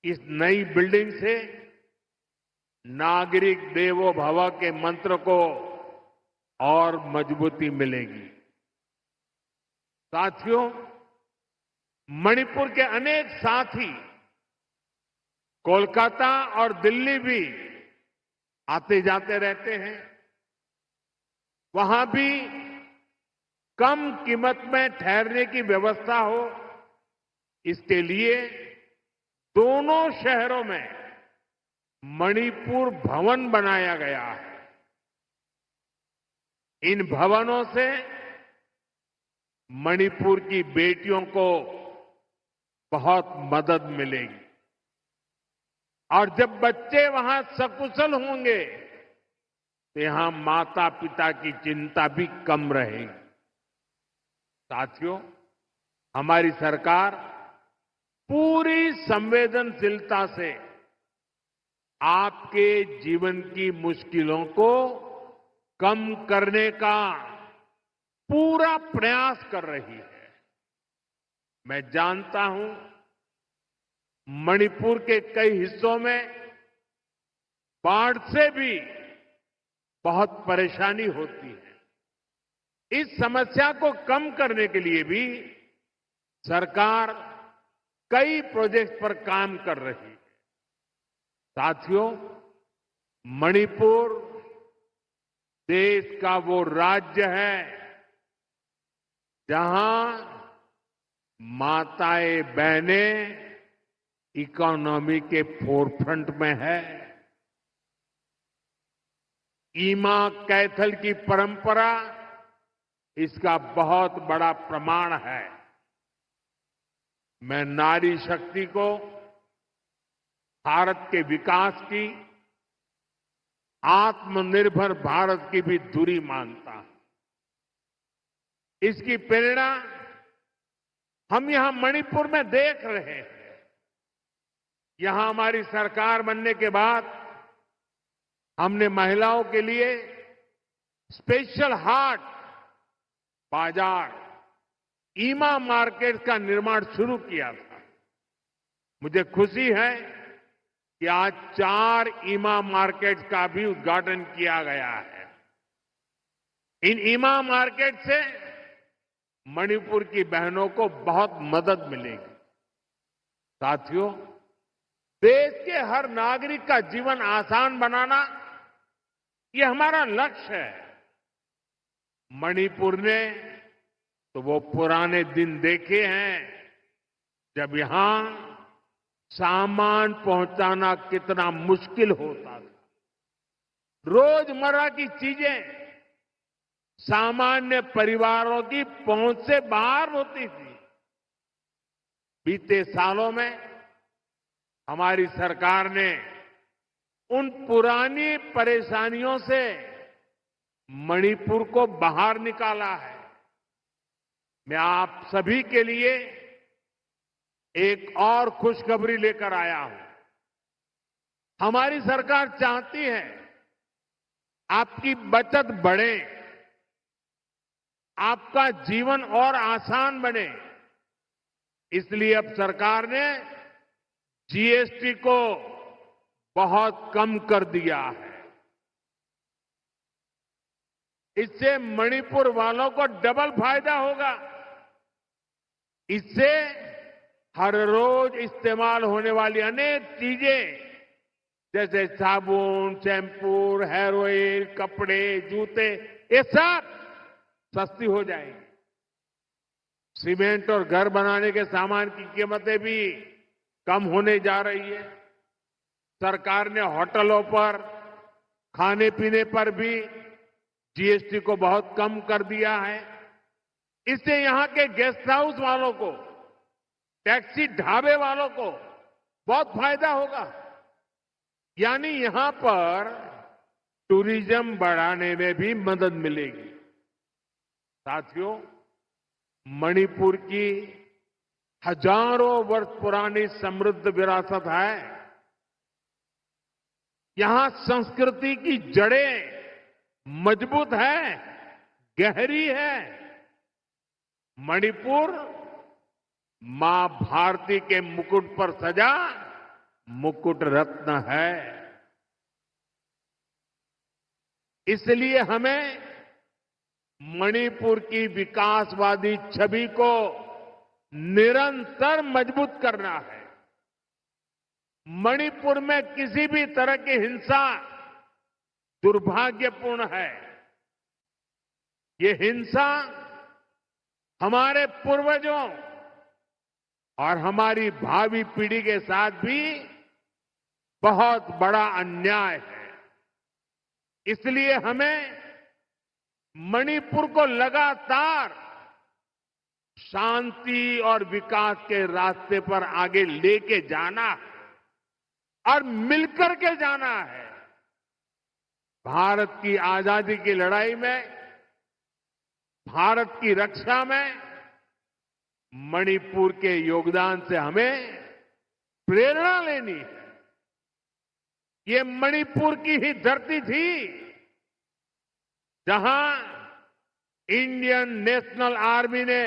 इस नई बिल्डिंग से नागरिक देवो भव के मंत्र को और मजबूती मिलेगी। साथियों, मणिपुर के अनेक साथी कोलकाता और दिल्ली भी आते जाते रहते हैं। वहां भी कम कीमत में ठहरने की व्यवस्था हो, इसके लिए दोनों शहरों में मणिपुर भवन बनाया गया है। इन भवनों से मणिपुर की बेटियों को बहुत मदद मिलेगी और जब बच्चे वहां सकुशल होंगे तो यहां माता पिता की चिंता भी कम रहेगी। साथियों, हमारी सरकार पूरी संवेदनशीलता से आपके जीवन की मुश्किलों को कम करने का पूरा प्रयास कर रही है। मैं जानता हूं मणिपुर के कई हिस्सों में बाढ़ से भी बहुत परेशानी होती है। इस समस्या को कम करने के लिए भी सरकार कई प्रोजेक्ट पर काम कर रही है। साथियों, मणिपुर देश का वो राज्य है जहां माताएं बहनें इकोनॉमी के फोरफ्रंट में है। ईमा कैथल की परंपरा इसका बहुत बड़ा प्रमाण है। मैं नारी शक्ति को भारत के विकास की, आत्मनिर्भर भारत की भी धुरी मानता हूं। इसकी प्रेरणा हम यहां मणिपुर में देख रहे हैं। यहां हमारी सरकार बनने के बाद हमने महिलाओं के लिए स्पेशल हाट बाजार, ईमा मार्केट का निर्माण शुरू किया था। मुझे खुशी है कि आज 4 ईमा मार्केट का भी उद्घाटन किया गया है। इन ईमा मार्केट से मणिपुर की बहनों को बहुत मदद मिलेगी। साथियों, देश के हर नागरिक का जीवन आसान बनाना ये हमारा लक्ष्य है। मणिपुर ने तो वो पुराने दिन देखे हैं जब यहां सामान पहुंचाना कितना मुश्किल होता था। रोजमर्रा की चीजें सामान्य परिवारों की पहुंच से बाहर होती थी। बीते सालों में हमारी सरकार ने उन पुरानी परेशानियों से मणिपुर को बाहर निकाला है। मैं आप सभी के लिए एक और खुशखबरी लेकर आया हूं। हमारी सरकार चाहती है आपकी बचत बढ़े, आपका जीवन और आसान बने। इसलिए अब सरकार ने जीएसटी को बहुत कम कर दिया है। इससे मणिपुर वालों को डबल फायदा होगा। इससे हर रोज इस्तेमाल होने वाली अनेक चीजें जैसे साबुन, शैम्पू, हेयर ऑयल, कपड़े, जूते, ये सब सस्ती हो जाएगी। सीमेंट और घर बनाने के सामान की कीमतें भी कम होने जा रही है। सरकार ने होटलों पर, खाने पीने पर भी जीएसटी को बहुत कम कर दिया है। इससे यहां के गेस्ट हाउस वालों को, टैक्सी ढाबे वालों को बहुत फायदा होगा। यानी यहां पर टूरिज्म बढ़ाने में भी मदद मिलेगी। साथियों, मणिपुर की हजारों वर्ष पुरानी समृद्ध विरासत है। यहां संस्कृति की जड़ें मजबूत है, गहरी है। मणिपुर मां भारती के मुकुट पर सजा मुकुट रत्न है। इसलिए हमें मणिपुर की विकासवादी छवि को निरंतर मजबूत करना है। मणिपुर में किसी भी तरह की हिंसा दुर्भाग्यपूर्ण है। ये हिंसा हमारे पूर्वजों और हमारी भावी पीढ़ी के साथ भी बहुत बड़ा अन्याय है। इसलिए हमें मणिपुर को लगातार शांति और विकास के रास्ते पर आगे लेके जाना है और मिलकर के जाना है। भारत की आजादी की लड़ाई में, भारत की रक्षा में मणिपुर के योगदान से हमें प्रेरणा लेनी है। ये मणिपुर की ही धरती थी जहां इंडियन नेशनल आर्मी ने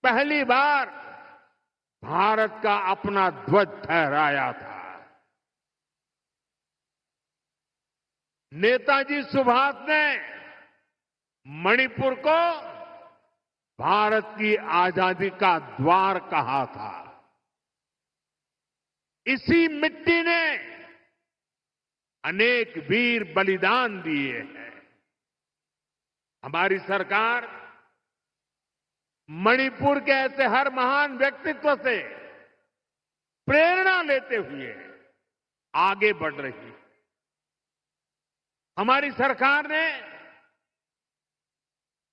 पहली बार भारत का अपना ध्वज फहराया था। नेताजी सुभाष ने मणिपुर को भारत की आजादी का द्वार कहा था। इसी मिट्टी ने अनेक वीर बलिदान दिए हैं। हमारी सरकार मणिपुर के ऐसे हर महान व्यक्तित्व से प्रेरणा लेते हुए आगे बढ़ रही है। हमारी सरकार ने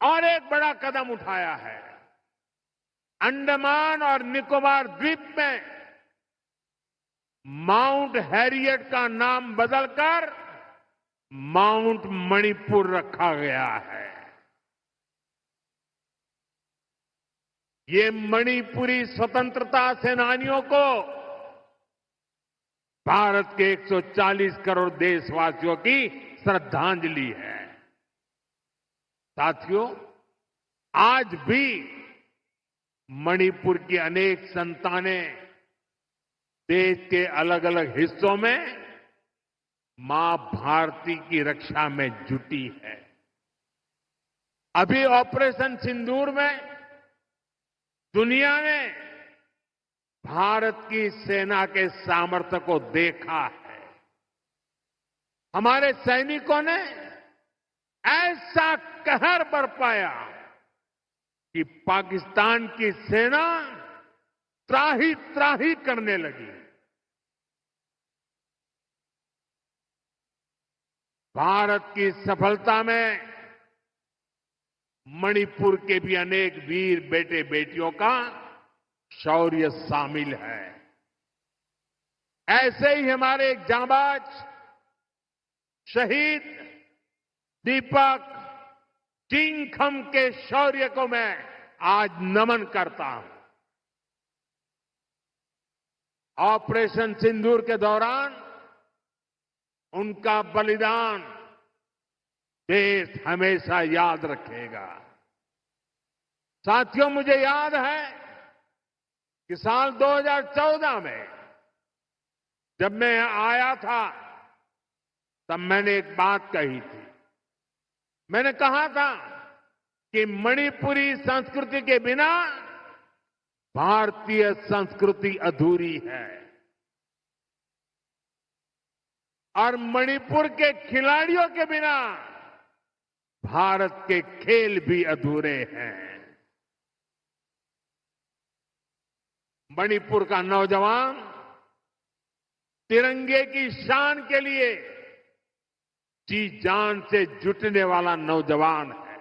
और एक बड़ा कदम उठाया है। अंडमान और निकोबार द्वीप में माउंट हैरियट का नाम बदलकर माउंट मणिपुर रखा गया है। ये मणिपुरी स्वतंत्रता सेनानियों को भारत के 140 करोड़ देशवासियों की श्रद्धांजलि है। साथियों, आज भी मणिपुर की अनेक संतानें देश के अलग अलग हिस्सों में मां भारती की रक्षा में जुटी है। अभी ऑपरेशन सिंदूर में दुनिया ने भारत की सेना के सामर्थ्य को देखा है। हमारे सैनिकों ने ऐसा कहर बरपाया कि पाकिस्तान की सेना त्राही त्राही करने लगी। भारत की सफलता में मणिपुर के भी अनेक वीर बेटे बेटियों का शौर्य शामिल है। ऐसे ही हमारे एक जांबाज शहीद दीपक चिंगखम के शौर्य को मैं आज नमन करता हूं। ऑपरेशन सिंदूर के दौरान उनका बलिदान देश हमेशा याद रखेगा। साथियों, मुझे याद है कि साल 2014 में जब मैं यहां आया था तब मैंने एक बात कही थी। मैंने कहा था कि मणिपुरी संस्कृति के बिना भारतीय संस्कृति अधूरी है और मणिपुर के खिलाड़ियों के बिना भारत के खेल भी अधूरे हैं। मणिपुर का नौजवान तिरंगे की शान के लिए जी जान से जुटने वाला नौजवान है।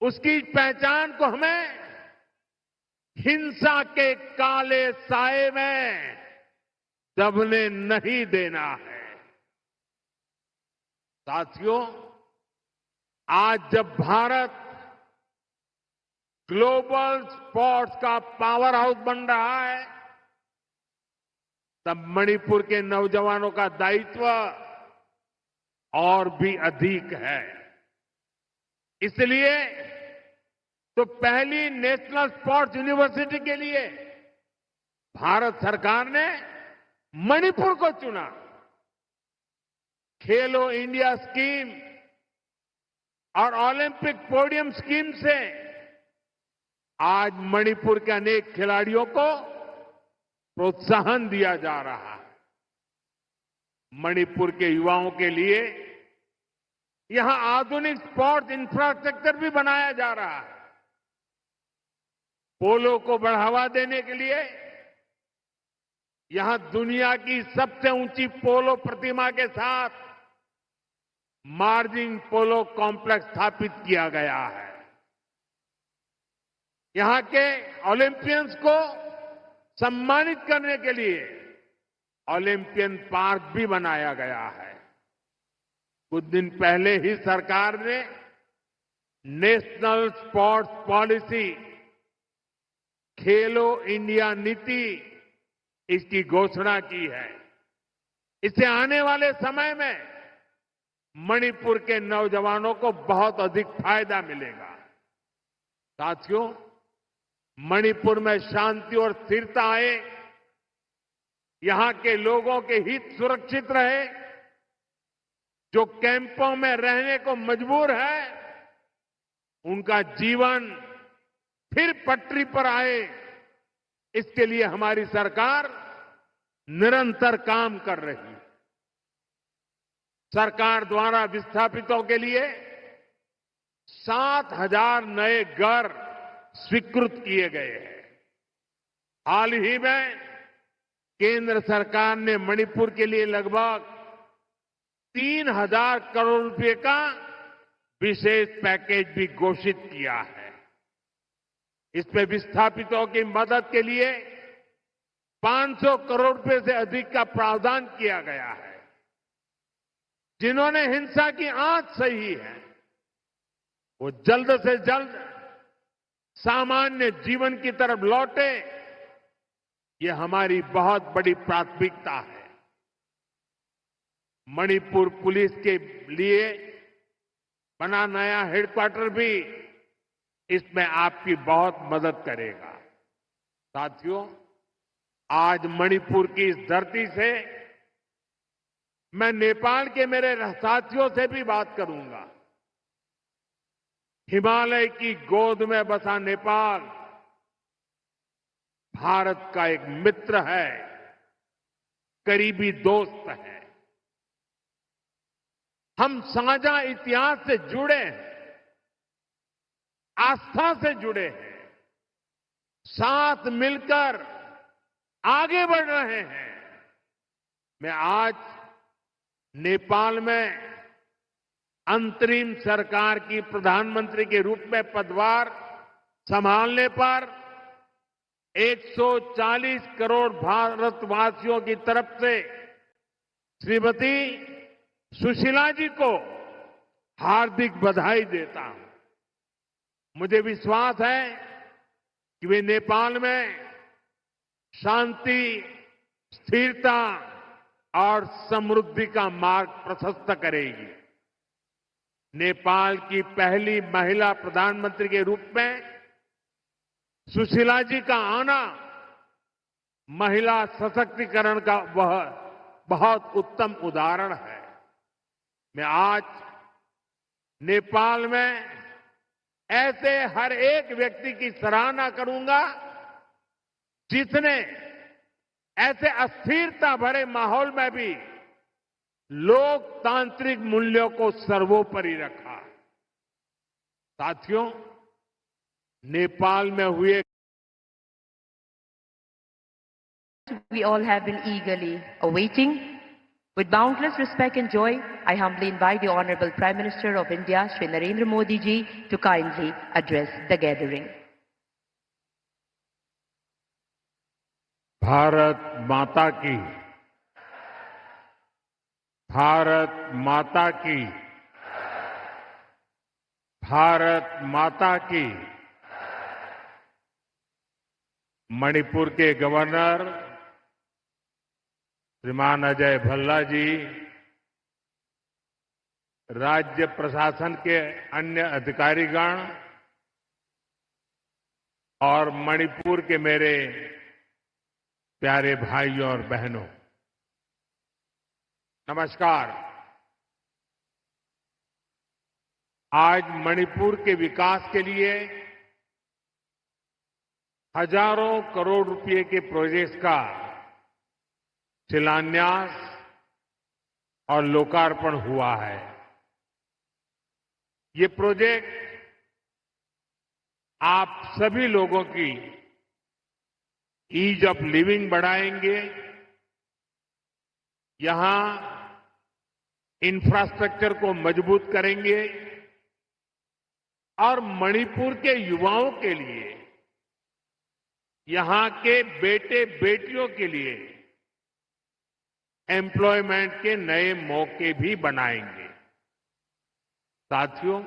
उसकी पहचान को हमें हिंसा के काले साए में दबने नहीं देना है। साथियों, आज जब भारत ग्लोबल स्पोर्ट्स का पावर हाउस बन रहा है, तब मणिपुर के नौजवानों का दायित्व और भी अधिक है। इसलिए तो पहली नेशनल स्पोर्ट्स यूनिवर्सिटी के लिए भारत सरकार ने मणिपुर को चुना। खेलो इंडिया स्कीम और ओलंपिक पोडियम स्कीम से आज मणिपुर के अनेक खिलाड़ियों को प्रोत्साहन दिया जा रहा है। मणिपुर के युवाओं के लिए यहां आधुनिक स्पोर्ट्स इंफ्रास्ट्रक्चर भी बनाया जा रहा है। पोलो को बढ़ावा देने के लिए यहां दुनिया की सबसे ऊंची पोलो प्रतिमा के साथ मार्जिन पोलो कॉम्प्लेक्स स्थापित किया गया है। यहां के ओलंपियंस को सम्मानित करने के लिए ओलंपियन पार्क भी बनाया गया है। कुछ दिन पहले ही सरकार ने नेशनल स्पोर्ट्स पॉलिसी खेलो इंडिया नीति इसकी घोषणा की है। इससे आने वाले समय में मणिपुर के नौजवानों को बहुत अधिक फायदा मिलेगा। साथियों, मणिपुर में शांति और स्थिरता आए, यहां के लोगों के हित सुरक्षित रहे, जो कैंपों में रहने को मजबूर है उनका जीवन फिर पटरी पर आए, इसके लिए हमारी सरकार निरंतर काम कर रही है। सरकार द्वारा विस्थापितों के लिए 7,000 नए घर स्वीकृत किए गए हैं। हाल ही में केंद्र सरकार ने मणिपुर के लिए लगभग 3,000 करोड़ रुपए का विशेष पैकेज भी घोषित किया है। इसमें विस्थापितों की मदद के लिए 500 करोड़ रुपए से अधिक का प्रावधान किया गया है। जिन्होंने हिंसा की आंच सही है, वो जल्द से जल्द सामान्य जीवन की तरफ लौटे, ये हमारी बहुत बड़ी प्राथमिकता है। मणिपुर पुलिस के लिए बना नया हेडक्वार्टर भी इसमें आपकी बहुत मदद करेगा। साथियों, आज मणिपुर की इस धरती से मैं नेपाल के मेरे साथियों से भी बात करूंगा। हिमालय की गोद में बसा नेपाल भारत का एक मित्र है, करीबी दोस्त है। हम साझा इतिहास से जुड़े हैं, आस्था से जुड़े हैं, साथ मिलकर आगे बढ़ रहे हैं। मैं आज नेपाल में अंतरिम सरकार की प्रधानमंत्री के रूप में पदभार संभालने पर 140 करोड़ भारतवासियों की तरफ से श्रीमती सुशीला जी को हार्दिक बधाई देता हूं। मुझे विश्वास है कि वे नेपाल में शांति, स्थिरता और समृद्धि का मार्ग प्रशस्त करेगी। नेपाल की पहली महिला प्रधानमंत्री के रूप में सुशीला जी का आना महिला सशक्तिकरण का वह बहुत उत्तम उदाहरण है। मैं आज नेपाल में ऐसे हर एक व्यक्ति की सराहना करूंगा जिसने ऐसे अस्थिरता भरे माहौल में भी लोकतांत्रिक मूल्यों को सर्वोपरि रखा। साथियों, नेपाल में हुए we all have been eagerly awaiting. With boundless respect and joy, I humbly invite the Honorable Prime Minister of India, Shri Narendra Modi ji, to kindly address the gathering. Bharat माता की, भारत माता की, भारत माता की। मणिपुर के गवर्नर श्रीमान अजय भल्ला जी, राज्य प्रशासन के अन्य अधिकारीगण और मणिपुर के मेरे प्यारे भाइयों और बहनों, नमस्कार। आज मणिपुर के विकास के लिए हजारों करोड़ रुपए के प्रोजेक्ट्स का शिलान्यास और लोकार्पण हुआ है। ये प्रोजेक्ट आप सभी लोगों की ईज ऑफ लिविंग बढ़ाएंगे, यहां इंफ्रास्ट्रक्चर को मजबूत करेंगे और मणिपुर के युवाओं के लिए, यहां के बेटे बेटियों के लिए एम्प्लॉयमेंट के नए मौके भी बनाएंगे। साथियों,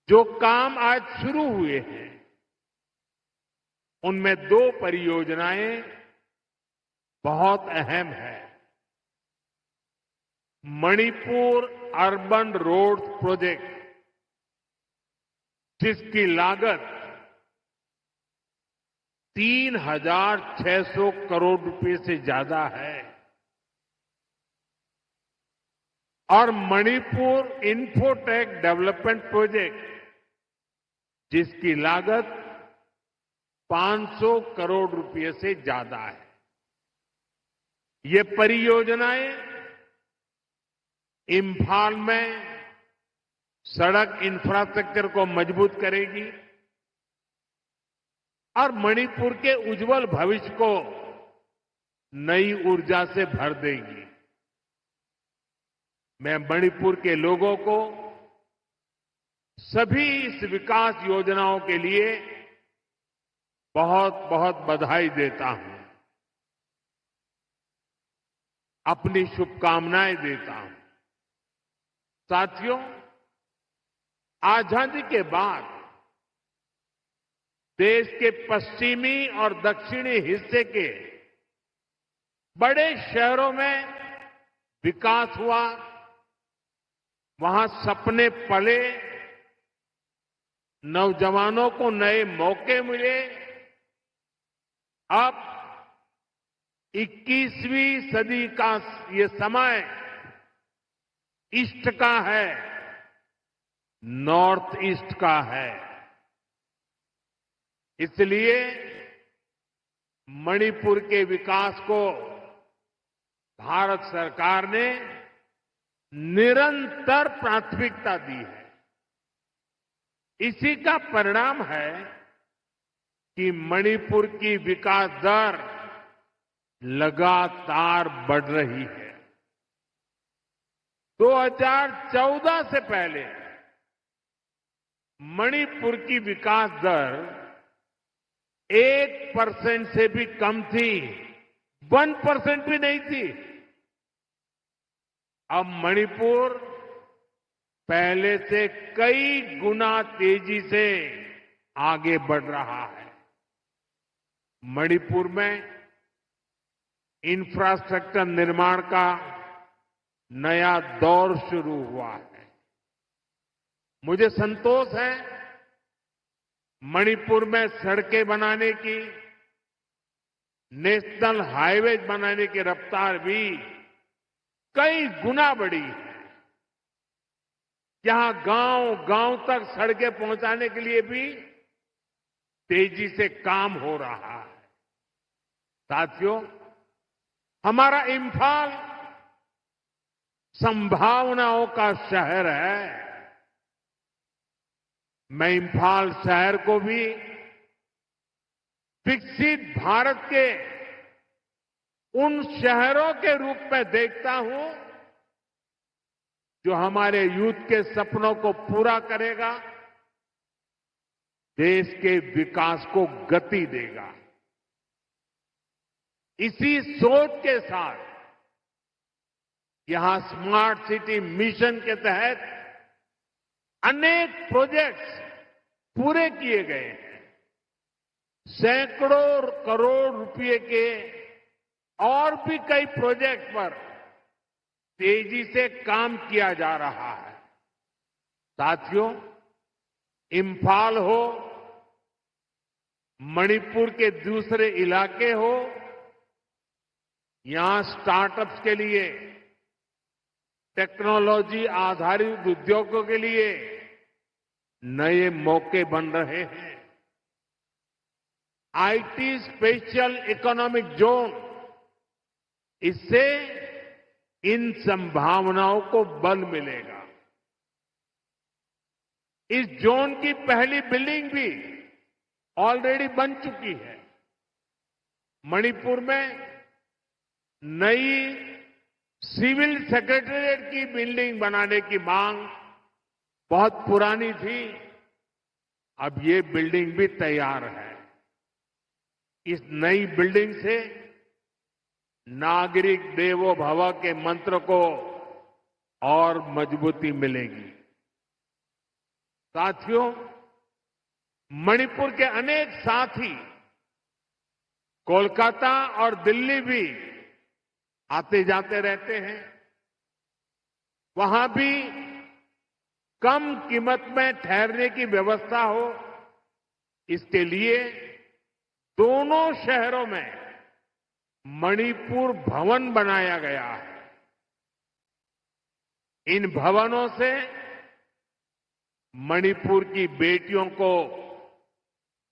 जो काम आज शुरू हुए हैं उनमें 2 परियोजनाएं बहुत अहम है। मणिपुर अर्बन रोड प्रोजेक्ट, जिसकी लागत 3,600 करोड़ रुपए से ज्यादा है, और मणिपुर इंफोटेक डेवलपमेंट प्रोजेक्ट, जिसकी लागत 500 करोड़ रुपए से ज्यादा है। ये परियोजनाएं इम्फाल में सड़क इंफ्रास्ट्रक्चर को मजबूत करेगी और मणिपुर के उज्जवल भविष्य को नई ऊर्जा से भर देगी। मैं मणिपुर के लोगों को सभी इस विकास योजनाओं के लिए बहुत बहुत बधाई देता हूं, अपनी शुभकामनाएं देता हूं। साथियों, आजादी के बाद देश के पश्चिमी और दक्षिणी हिस्से के बड़े शहरों में विकास हुआ, वहां सपने पले, नौजवानों को नए मौके मिले। अब 21वीं सदी का ये समय ईस्ट का है, नॉर्थ ईस्ट का है। इसलिए मणिपुर के विकास को भारत सरकार ने निरंतर प्राथमिकता दी है। इसी का परिणाम है कि मणिपुर की विकास दर लगातार बढ़ रही है। 2014 से पहले मणिपुर की विकास दर 1% से भी कम थी, 1% भी नहीं थी। अब मणिपुर पहले से कई गुना तेजी से आगे बढ़ रहा है। मणिपुर में इंफ्रास्ट्रक्चर निर्माण का नया दौर शुरू हुआ है। मुझे संतोष है, मणिपुर में सड़कें बनाने की, नेशनल हाईवे बनाने की रफ्तार भी कई गुना बढ़ी है। यहां गांव-गांव तक सड़कें पहुंचाने के लिए भी तेजी से काम हो रहा है। साथियों, हमारा इंफाल संभावनाओं का शहर है। मैं इंफाल शहर को भी विकसित भारत के उन शहरों के रूप में देखता हूं जो हमारे यूथ के सपनों को पूरा करेगा, देश के विकास को गति देगा। इसी सोच के साथ यहां स्मार्ट सिटी मिशन के तहत अनेक प्रोजेक्ट्स पूरे किए गए हैं। सैकड़ों करोड़ रुपए के और भी कई प्रोजेक्ट पर तेजी से काम किया जा रहा है। साथियों, इंफाल हो, मणिपुर के दूसरे इलाके हो, यहां स्टार्टअप्स के लिए, टेक्नोलॉजी आधारित उद्योगों के लिए नए मौके बन रहे हैं। आईटी स्पेशल इकोनॉमिक जोन, इससे इन संभावनाओं को बल मिलेगा। इस जोन की पहली बिल्डिंग भी ऑलरेडी बन चुकी है। मणिपुर में नई सिविल सेक्रेटेरिएट की बिल्डिंग बनाने की मांग बहुत पुरानी थी, अब ये बिल्डिंग भी तैयार है। इस नई बिल्डिंग से नागरिक देवो भव के मंत्र को और मजबूती मिलेगी। साथियों, मणिपुर के अनेक साथी कोलकाता और दिल्ली भी आते जाते रहते हैं। वहां भी कम कीमत में ठहरने की व्यवस्था हो, इसके लिए दोनों शहरों में मणिपुर भवन बनाया गया है। इन भवनों से मणिपुर की बेटियों को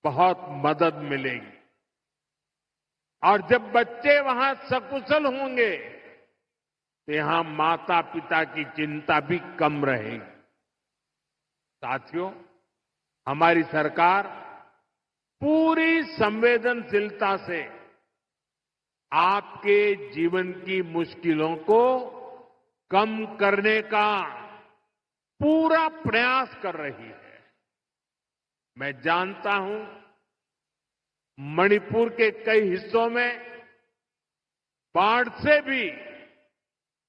बहुत मदद मिलेगी और जब बच्चे वहां सकुशल होंगे तो यहां माता पिता की चिंता भी कम रहेगी। साथियों, हमारी सरकार पूरी संवेदनशीलता से आपके जीवन की मुश्किलों को कम करने का पूरा प्रयास कर रही है। मैं जानता हूं मणिपुर के कई हिस्सों में बाढ़ से भी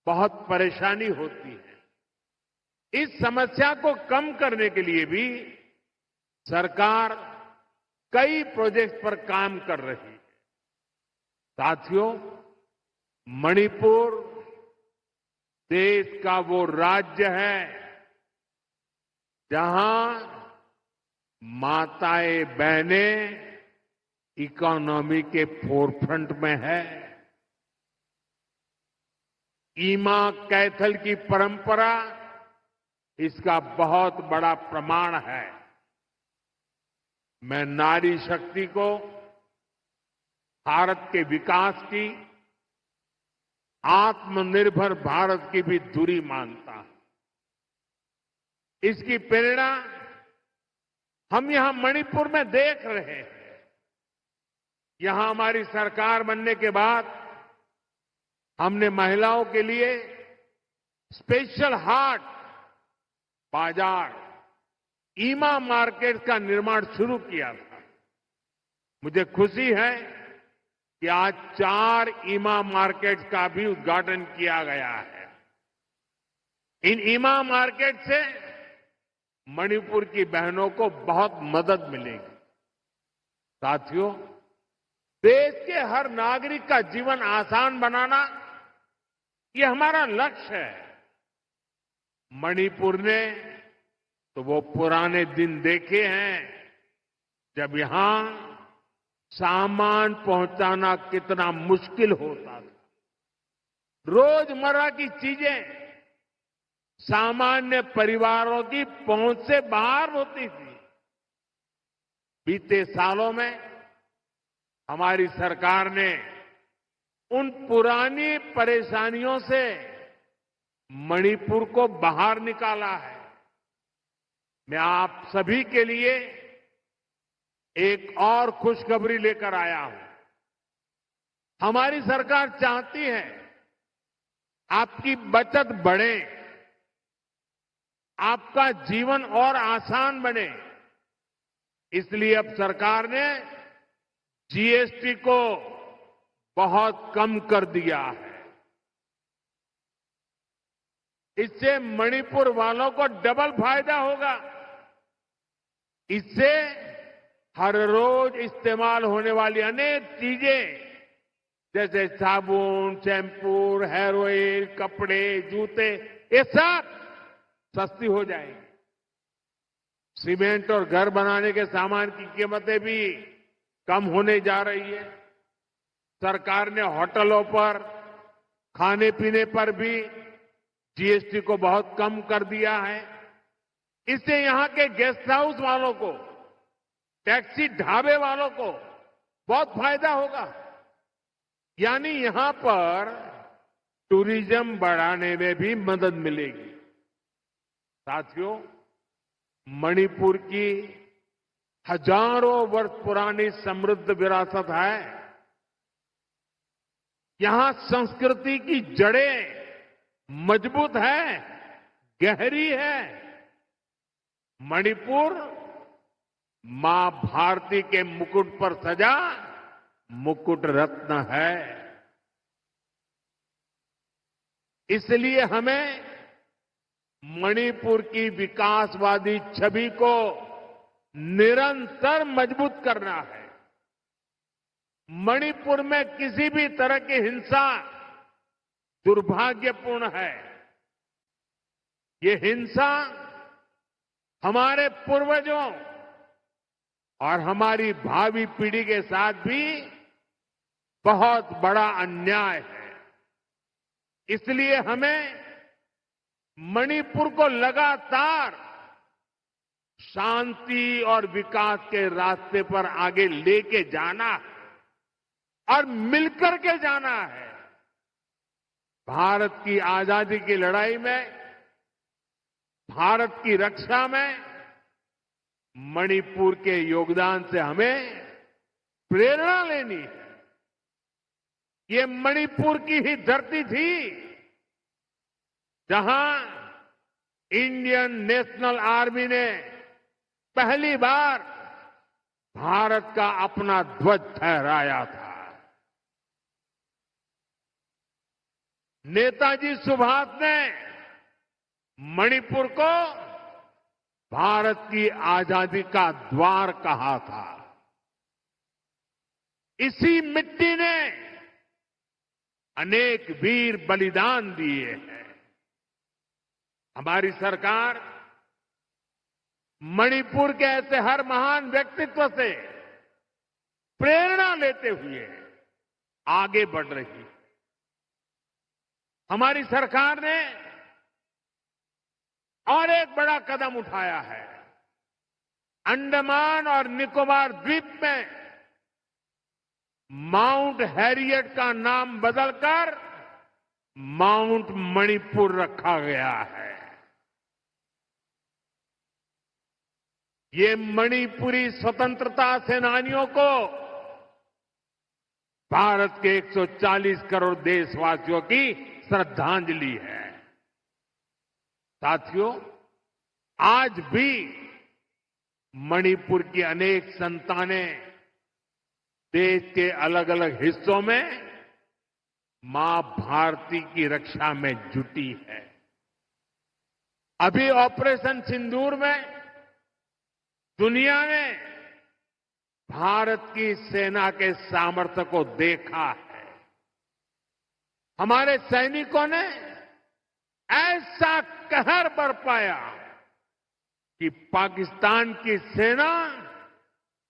बहुत परेशानी होती है। इस समस्या को कम करने के लिए भी सरकार कई प्रोजेक्ट पर काम कर रही है। साथियों, मणिपुर देश का वो राज्य है जहां माताएं बहनें इकोनॉमी के फोरफ्रंट में है। ईमा कैथल की परंपरा इसका बहुत बड़ा प्रमाण है। मैं नारी शक्ति को भारत के विकास की, आत्मनिर्भर भारत की भी धुरी मानता हूं। इसकी प्रेरणा हम यहां मणिपुर में देख रहे हैं। यहां हमारी सरकार बनने के बाद हमने महिलाओं के लिए स्पेशल हाट बाजार, ईमा मार्केट का निर्माण शुरू किया था। मुझे खुशी है कि आज 4 ईमा मार्केट का भी उद्घाटन किया गया है। इन ईमा मार्केट से मणिपुर की बहनों को बहुत मदद मिलेगी। साथियों, देश के हर नागरिक का जीवन आसान बनाना ये हमारा लक्ष्य है। मणिपुर ने तो वो पुराने दिन देखे हैं जब यहां सामान पहुंचाना कितना मुश्किल होता था। रोजमर्रा की चीजें सामान्य परिवारों की पहुंच से बाहर होती थी। बीते सालों में हमारी सरकार ने उन पुरानी परेशानियों से मणिपुर को बाहर निकाला है। मैं आप सभी के लिए एक और खुशखबरी लेकर आया हूं। हमारी सरकार चाहती है आपकी बचत बढ़े, आपका जीवन और आसान बने। इसलिए अब सरकार ने जीएसटी को बहुत कम कर दिया है। इससे मणिपुर वालों को डबल फायदा होगा। इससे हर रोज इस्तेमाल होने वाली अनेक चीजें जैसे साबुन, शैम्पू, हेयर ऑयल, कपड़े, जूते, ये सब सस्ती हो जाएगी। सीमेंट और घर बनाने के सामान की कीमतें भी कम होने जा रही है। सरकार ने होटलों पर, खाने पीने पर भी जीएसटी को बहुत कम कर दिया है। इससे यहां के गेस्ट हाउस वालों को, टैक्सी ढाबे वालों को बहुत फायदा होगा। यानी यहां पर टूरिज्म बढ़ाने में भी मदद मिलेगी। साथियों, मणिपुर की हजारों वर्ष पुरानी समृद्ध विरासत है। यहां संस्कृति की जड़ें मजबूत है, गहरी है। मणिपुर मां भारती के मुकुट पर सजा मुकुट रत्न है। इसलिए हमें मणिपुर की विकासवादी छवि को निरंतर मजबूत करना है। मणिपुर में किसी भी तरह की हिंसा दुर्भाग्यपूर्ण है। ये हिंसा हमारे पूर्वजों और हमारी भावी पीढ़ी के साथ भी बहुत बड़ा अन्याय है। इसलिए हमें मणिपुर को लगातार शांति और विकास के रास्ते पर आगे लेके जाना है और मिलकर के जाना है। भारत की आजादी की लड़ाई में, भारत की रक्षा में मणिपुर के योगदान से हमें प्रेरणा लेनी है। ये मणिपुर की ही धरती थी जहां इंडियन नेशनल आर्मी ने पहली बार भारत का अपना ध्वज फहराया था। नेताजी सुभाष ने मणिपुर को भारत की आजादी का द्वार कहा था। इसी मिट्टी ने अनेक वीर बलिदान दिए हैं। हमारी सरकार मणिपुर के ऐसे हर महान व्यक्तित्व से प्रेरणा लेते हुए आगे बढ़ रही है। हमारी सरकार ने और एक बड़ा कदम उठाया है। अंडमान और निकोबार द्वीप में माउंट हैरियट का नाम बदलकर माउंट मणिपुर रखा गया है। ये मणिपुरी स्वतंत्रता सेनानियों को भारत के 140 करोड़ देशवासियों की श्रद्धांजलि है। साथियों, आज भी मणिपुर की अनेक संतानें देश के अलग अलग हिस्सों में मां भारती की रक्षा में जुटी है। अभी ऑपरेशन सिंदूर में दुनिया ने भारत की सेना के सामर्थ्य को देखा है। हमारे सैनिकों ने ऐसा कहर बरपाया कि पाकिस्तान की सेना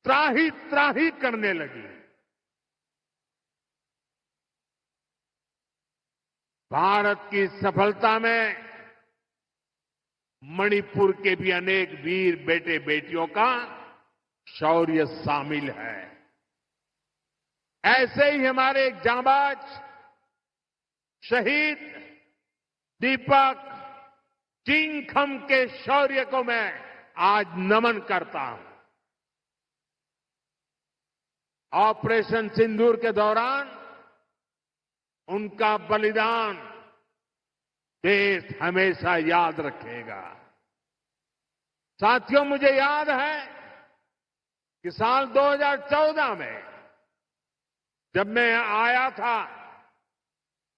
त्राही त्राही करने लगी। भारत की सफलता में मणिपुर के भी अनेक वीर बेटे बेटियों का शौर्य शामिल है। ऐसे ही हमारे एक जांबाज शहीद दीपक चिंगखम के शौर्य को मैं आज नमन करता हूं। ऑपरेशन सिंदूर के दौरान उनका बलिदान देश हमेशा याद रखेगा। साथियों, मुझे याद है कि साल 2014 में जब मैं यहां आया था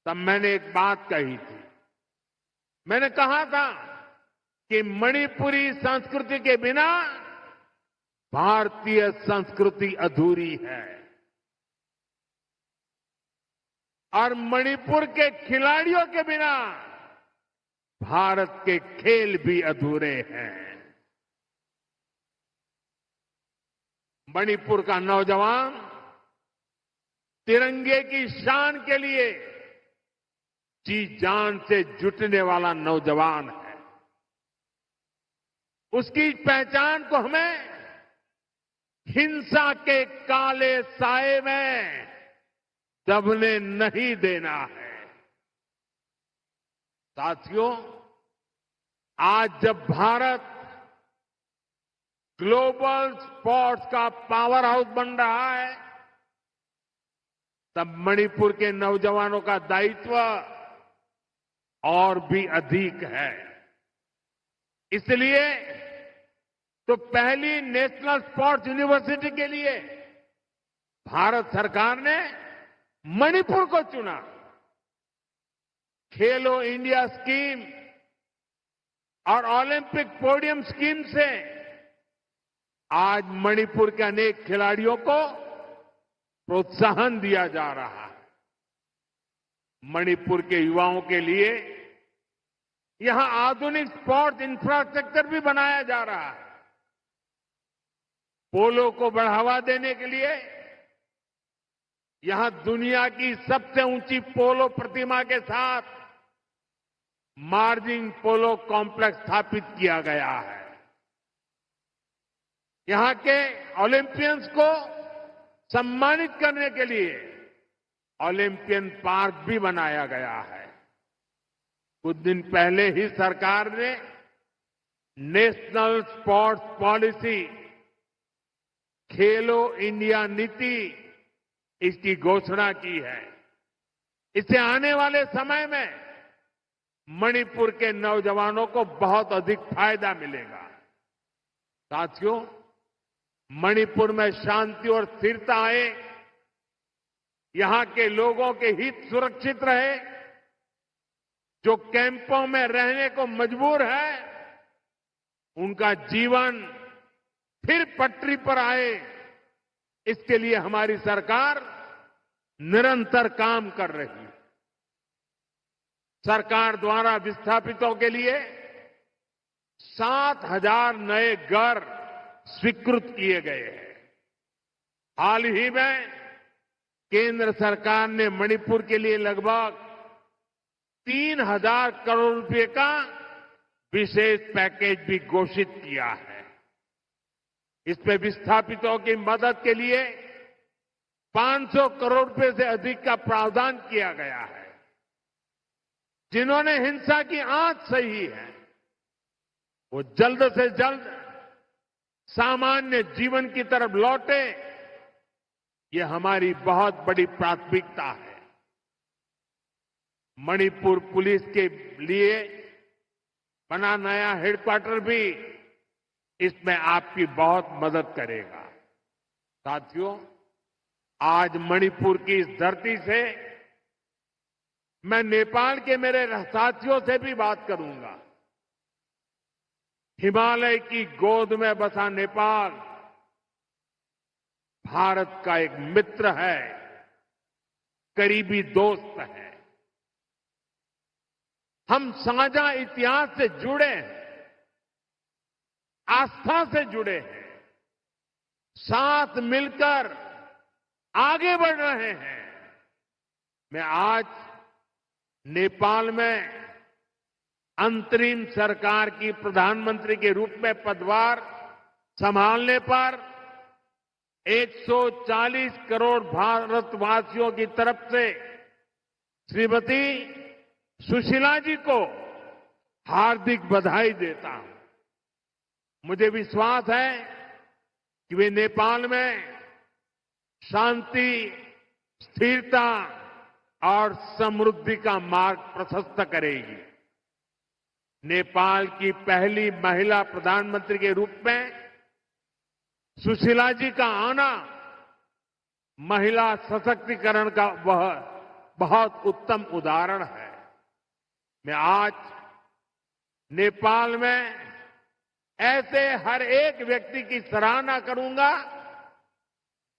तब मैंने एक बात कही थी। मैंने कहा था कि मणिपुरी संस्कृति के बिना भारतीय संस्कृति अधूरी है और मणिपुर के खिलाड़ियों के बिना भारत के खेल भी अधूरे हैं। मणिपुर का नौजवान तिरंगे की शान के लिए जी जान से जुटने वाला नौजवान है। उसकी पहचान को हमें हिंसा के काले साए में दबने नहीं देना है। साथियों, आज जब भारत ग्लोबल स्पोर्ट्स का पावर हाउस बन रहा है, तब मणिपुर के नौजवानों का दायित्व और भी अधिक है। इसलिए तो पहली नेशनल स्पोर्ट्स यूनिवर्सिटी के लिए भारत सरकार ने मणिपुर को चुना। खेलो इंडिया स्कीम और ओलंपिक पोडियम स्कीम से आज मणिपुर के अनेक खिलाड़ियों को प्रोत्साहन दिया जा रहा है। मणिपुर के युवाओं के लिए यहां आधुनिक स्पोर्ट्स इंफ्रास्ट्रक्चर भी बनाया जा रहा है। पोलो को बढ़ावा देने के लिए यहां दुनिया की सबसे ऊंची पोलो प्रतिमा के साथ मार्जिन पोलो कॉम्प्लेक्स स्थापित किया गया है। यहां के ओलंपियंस को सम्मानित करने के लिए ओलंपियन पार्क भी बनाया गया है। कुछ दिन पहले ही सरकार ने नेशनल स्पोर्ट्स पॉलिसी खेलो इंडिया नीति इसकी घोषणा की है। इससे आने वाले समय में मणिपुर के नौजवानों को बहुत अधिक फायदा मिलेगा। साथियों, मणिपुर में शांति और स्थिरता आए, यहां के लोगों के हित सुरक्षित रहे, जो कैंपों में रहने को मजबूर है उनका जीवन फिर पटरी पर आए, इसके लिए हमारी सरकार निरंतर काम कर रही है। सरकार द्वारा विस्थापितों के लिए 7,000 नए घर स्वीकृत किए गए हैं। हाल ही में केंद्र सरकार ने मणिपुर के लिए लगभग 3,000 करोड़ रुपए का विशेष पैकेज भी घोषित किया है। इसमें विस्थापितों की मदद के लिए 500 करोड़ रुपए से अधिक का प्रावधान किया गया है। जिन्होंने हिंसा की आंच सही है वो जल्द से जल्द सामान्य जीवन की तरफ लौटे, ये हमारी बहुत बड़ी प्राथमिकता है। मणिपुर पुलिस के लिए बना नया हेडक्वार्टर भी इसमें आपकी बहुत मदद करेगा। साथियों, आज मणिपुर की इस धरती से मैं नेपाल के मेरे साथियों से भी बात करूंगा। हिमालय की गोद में बसा नेपाल भारत का एक मित्र है, करीबी दोस्त है। हम साझा इतिहास से जुड़े हैं, आस्था से जुड़े हैं, साथ मिलकर आगे बढ़ रहे हैं। मैं आज नेपाल में अंतरिम सरकार की प्रधानमंत्री के रूप में पदभार संभालने पर 140 करोड़ भारतवासियों की तरफ से श्रीमती सुशीला जी को हार्दिक बधाई देता हूं। मुझे विश्वास है कि वे नेपाल में शांति, स्थिरता और समृद्धि का मार्ग प्रशस्त करेगी। नेपाल की पहली महिला प्रधानमंत्री के रूप में सुशीला जी का आना महिला सशक्तिकरण का वह बहुत उत्तम उदाहरण है। मैं आज नेपाल में ऐसे हर एक व्यक्ति की सराहना करूंगा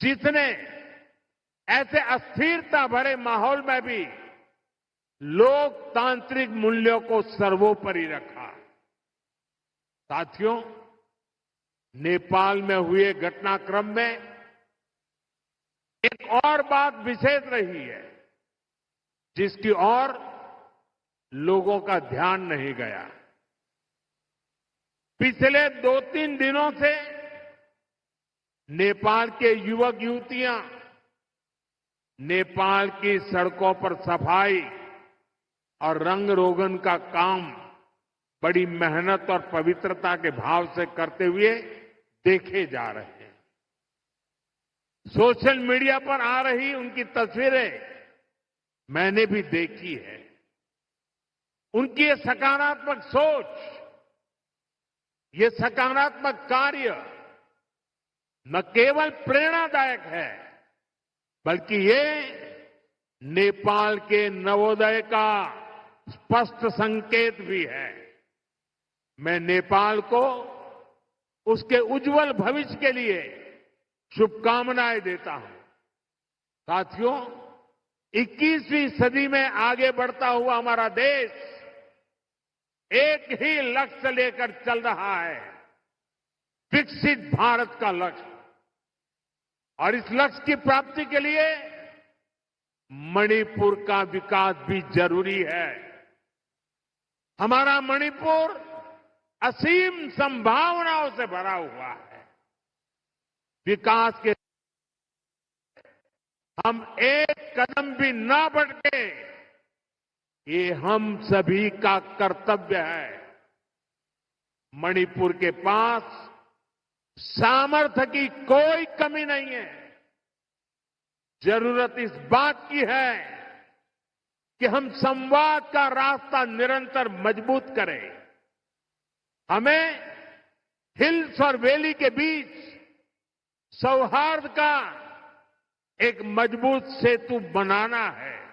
जिसने ऐसे अस्थिरता भरे माहौल में भी लोकतांत्रिक मूल्यों को सर्वोपरि रखा। साथियों, नेपाल में हुए घटनाक्रम में एक और बात विशेष रही है जिसकी ओर लोगों का ध्यान नहीं गया। पिछले 2-3 दिनों से नेपाल के युवक युवतियां नेपाल की सड़कों पर सफाई और रंग रोगन का काम बड़ी मेहनत और पवित्रता के भाव से करते हुए देखे जा रहे हैं। सोशल मीडिया पर आ रही उनकी तस्वीरें मैंने भी देखी है। उनकी ये सकारात्मक सोच, ये सकारात्मक कार्य न केवल प्रेरणादायक है बल्कि ये नेपाल के नवोदय का स्पष्ट संकेत भी है। मैं नेपाल को उसके उज्जवल भविष्य के लिए शुभकामनाएं देता हूं। साथियों, 21वीं सदी में आगे बढ़ता हुआ हमारा देश एक ही लक्ष्य लेकर चल रहा है, विकसित भारत का लक्ष्य। और इस लक्ष्य की प्राप्ति के लिए मणिपुर का विकास भी जरूरी है। हमारा मणिपुर असीम संभावनाओं से भरा हुआ है। विकास के हम एक कदम भी ना बढ़े, ये हम सभी का कर्तव्य है। मणिपुर के पास सामर्थ्य की कोई कमी नहीं है। जरूरत इस बात की है कि हम संवाद का रास्ता निरंतर मजबूत करें। हमें हिल्स और वैली के बीच सौहार्द का एक मजबूत सेतु बनाना है।